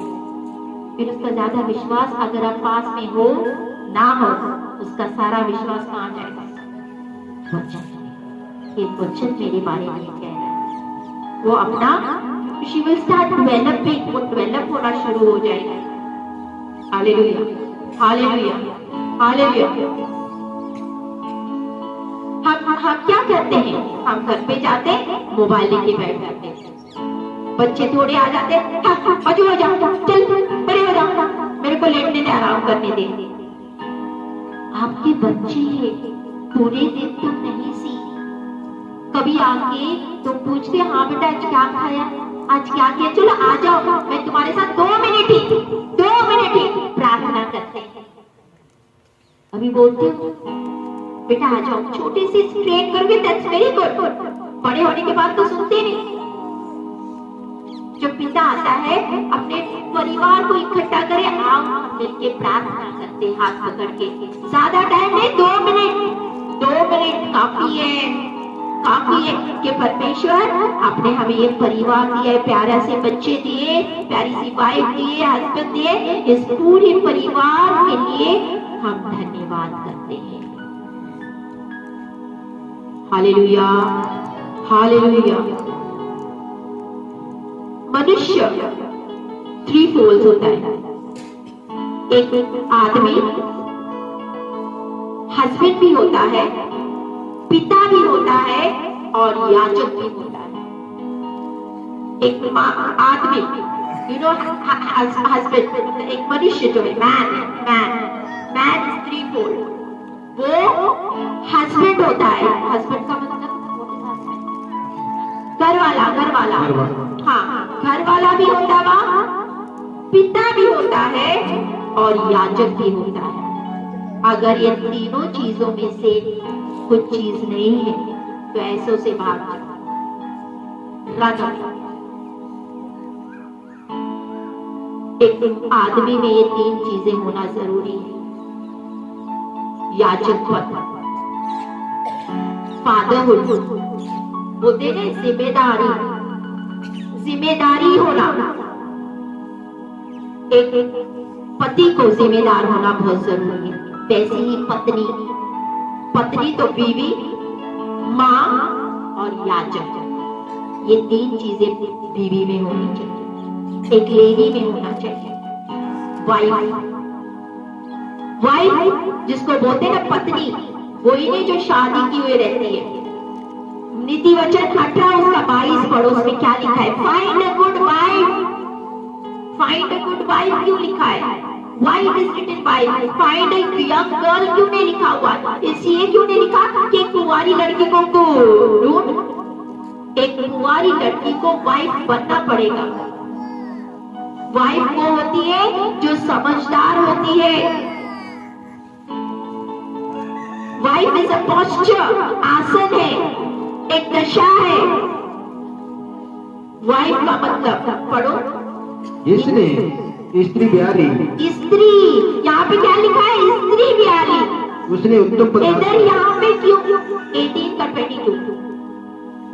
फिर उसका ज्यादा विश्वास, अगर आप पास में हो ना हो, उसका सारा विश्वास कहां जाएगा? वचन। ये वचन मेरे बारे में कह रहा है, वो अपना she will start developing, वो डेवलप होना शुरू हो जाएगा। Hallelujah, hallelujah, hallelujah. हम क्या करते हैं? हम घर पे जाते हैं, मोबाइल लेके बैठ जाते हैं, बच्चे थोड़े आ जाते हैं, हजू हो जाओ, चल बड़े हो जाओ, मेरे को लेटने दे, आराम करने दे। आपके बच्चे पूरे दिन तुम नहीं सी, कभी आके तुम पूछते, हाँ बेटा आज क्या खाया, आज क्या किया, चलो आ जाओ मैं तुम्हारे साथ 2 मिनट ही प्रार्थना करते हैं। अभी बोलते हो बेटा आ जाओ, छोटे से ट्रेन करोगे, दैट्स वेरी गुड, बड़े होने के बाद तो सुनते नहीं। जब पिता आता है अपने परिवार को इकट्ठा करें, आओ हम मिलके प्रार्थना करते हैं हाथ पकड़ के। ज्यादा टाइम नहीं, 2 मिनट, 2 मिनट काफी है, काफी है कि परमेश्वर आपने हमें ये परिवार दिया है, प्यारा से बच्चे दिए, प्यारी सी वाइफ दिए, हस्बैंड दिए, इस पूरे परिवार के लिए हम धन्यवाद करते हैं। Hallelujah, hallelujah. मनुष्य 3 फोल्ड होता है, एक आदमी, हस्बैंड भी होता है, पिता भी होता है और याजक भी होता है। एक आदमी, यू नो, हस्बैंड, एक मनुष्य जो है, मैन इज 3 फोल्ड। वो हस्बैंड होता है, हस्बैंड का मतलब घर वाला, हाँ, घर वाला भी होता है, पिता भी होता है और याजक भी होता है। अगर ये तीनों चीजों में से कुछ चीज नहीं है तो ऐसों से भाग जाओ। एक आदमी में ये 3 चीजें होना जरूरी है। याजक पद, फादरहुड, बोलते हैं जिम्मेदारी होना। एक पति को जिम्मेदार होना बहुत जरूरी है। वैसे ही पत्नी तो बीवी, माँ और याजक, ये 3 चीजें बीवी में होनी चाहिए, एक लेडी में होना चाहिए। वाइफ जिसको बोलते हैं ना पत्नी, वही नहीं जो शादी की हुई रहती है। नीति वचन 18 उसका 22 पढ़ो, उसमें क्या लिखा है? Find a good wife. Find a good wife क्यों लिखा है? Why it is written by find a young girl क्यों नहीं लिखा हुआ? इसलिए क्यों नहीं लिखा कि कुंवारी लड़की को तो ढूंढ, एक कुंवारी लड़की को वाइफ बनना पड़ेगा। वाइफ वो होती है जो समझदार होती है। वाइफ इज अ पोस्चर, आसन है, एक दशा है। वाइफ का मतलब पढ़ो, इसने स्त्री ब्यारी, स्त्री, यहाँ पे क्या लिखा है? स्त्री ब्यारी। उसने उत्तम पदार्थ, इधर यहाँ पे क्यों 18 का 22,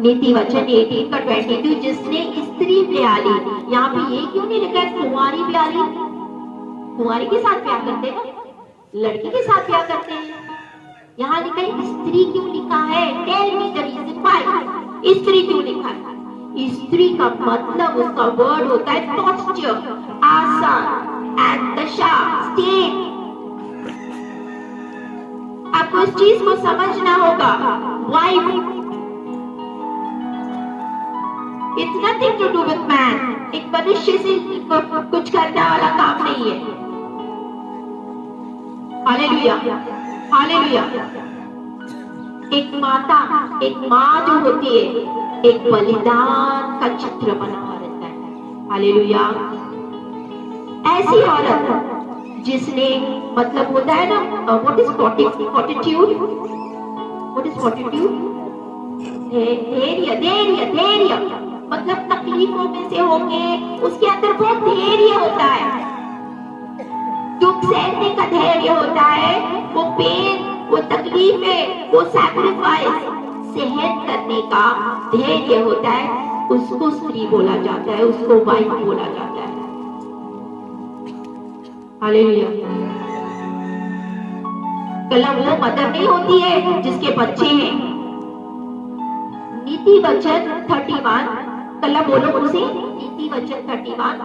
नीति वचन 18 का 22, जिसने स्त्री ब्यारी, यहाँ पे ये क्यों नहीं लिखा है कुंवारी ब्यारी? कुंवारी के साथ प्यार करते हैं, लड़की के साथ प्यार करते हैं। यहाँ लिखा है स्त्री क्यों लिखा है? Tell me the reason why स्त्री क्यों लिखा है? स्त्री का मतलब उसका वर्ड होता है पोस्चर, आसन एंड दशा, स्टेट। आपको इस चीज को समझना होगा। Wife, it's nothing to do with man. एक मनुष्य से कुछ करने वाला काम नहीं है। Hallelujah, hallelujah. एक माता, एक माँ जो होती है, एक बलिदान का चित्र बना रहता है। हालेलुया। ऐसी औरत जिसने, मतलब होता है ना, what is fortitude? What is fortitude? धैर्य, मतलब तकलीफों में से होके उसके अंदर बहुत धैर्य होता है, दुख सहने का धैर्य होता है, वो पेन, वो तकलीफें, वो सैक्रिफाइस सहन करने का धैर्य होता है। उसको स्त्री बोला जाता है, उसको वाइफ बोला जाता है। हालेलुया। कलम वो मदर नहीं होती है जिसके बच्चे हैं। नीति वचन 31, कलम बोलो मुझसे, नीति वचन 31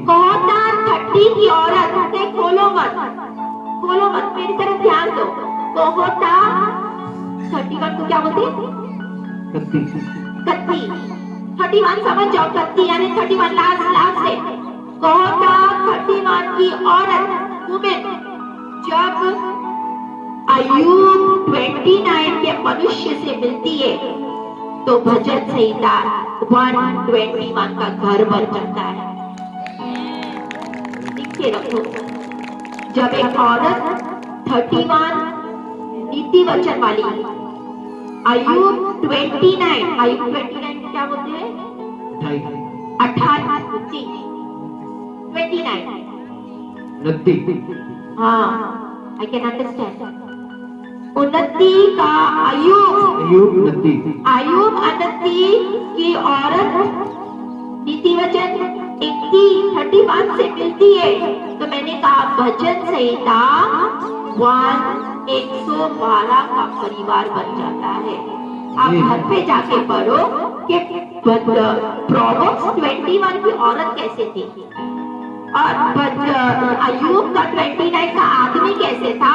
कहता 30 की औरत से खोलो मत, मेरी तरफ ध्यान दो। कहता 31 को क्या बोलते हैं? कत्ती। 31 समझ जाओ, कत्ती यानी 31 लास्ट से। कहता 31 की औरत, वुमेन, जब अय्यूब 29 के मनुष्य से मिलती है तो भजन संहिता 121 का घर बन जाता है। लिख के रखो, जब एक औरत 31 नीति वचन वाली, अय्यूब 29 क्या बोलते हैं? 29 नत्ती हाँ, आई कैन अंडरस्टैंड। उन्नति का अयूब नत्ती आयुब अनंती की औरत नीति वचन 31 से मिलती है। तो मैंने कहा भजन संहिता 112 का परिवार बन जाता है। आप घर पे जाके पढ़ो कि प्रोवर्ब्स 21 की औरत कैसे थी और अयूब का 29 का आदमी कैसे था,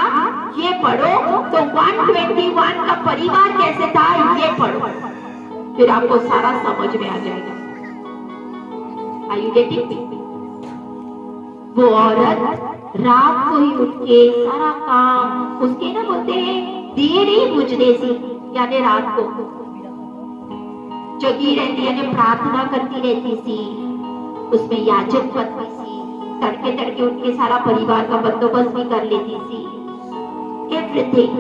ये पढ़ो। तो 121 का परिवार कैसे था, ये पढ़ो, फिर आपको सारा समझ में आ जाएगा। Are you getting me? वो औरत रात को ही उठ के सारा काम, उसके ना बोलते हैं दिए नहीं बुझने से, यानी रात को जगी रहती, यानी प्रार्थना करती रहती थी, उसमें याचक बनती थी, तड़के तड़के उठ के सारा परिवार का बंदोबस्त भी कर लेती थी, एवरीथिंग,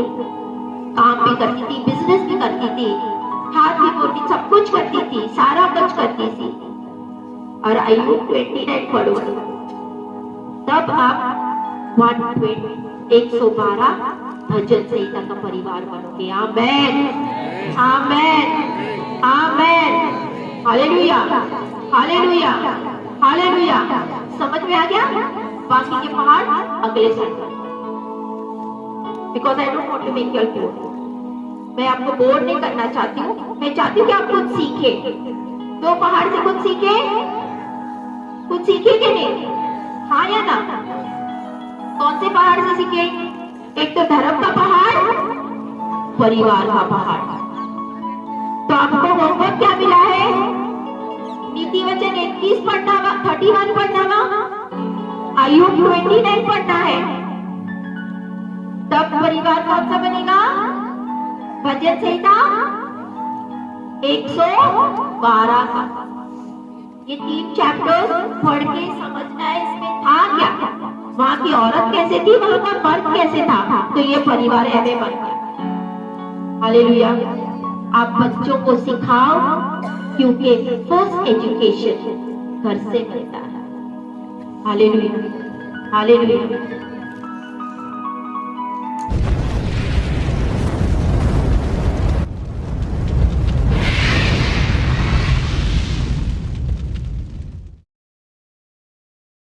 काम भी करती थी, बिजनेस भी करती थी, हाथ भी बोलती, सब कुछ करती थी, सारा कुछ करती थी। और अय्यूब 29 पढ़ो, तब आप 112 भजन संहिता का परिवार बनोगे। Amen, amen, amen, hallelujah, hallelujah, hallelujah. समझ में आ गया? बाकी के पहाड़ अगले Sunday, because I don't want to make you bore. मैं आपको बोर नहीं करना चाहती हूँ, मैं चाहती हूँ कि आप कुछ सीखे, 2 पहाड़ से कुछ सीखे, कुछ सीखे कि नहीं? हाँ या ना? कौन से पहाड़ से सीखे? एक तो धर्म का पहाड़, परिवार का पहाड़। तो आपको होमवर्क क्या मिला है? नीति वचन 31 पढ़ना, 31 पढ़ना, अय्यूब 29 पढ़ना है। तब परिवार कौन सा बनेगा? भजन संहिता 112 का। ये 3 चैप्टर पढ़ के समझना है इसमें था क्या, वहां की औरत कैसे थी, वहां का मर्द कैसे था, तो ये परिवार ऐसे बन गया। हालेलुया। आप बच्चों को सिखाओ, क्योंकि फर्स्ट एजुकेशन घर से मिलता है। Hallelujah, hallelujah.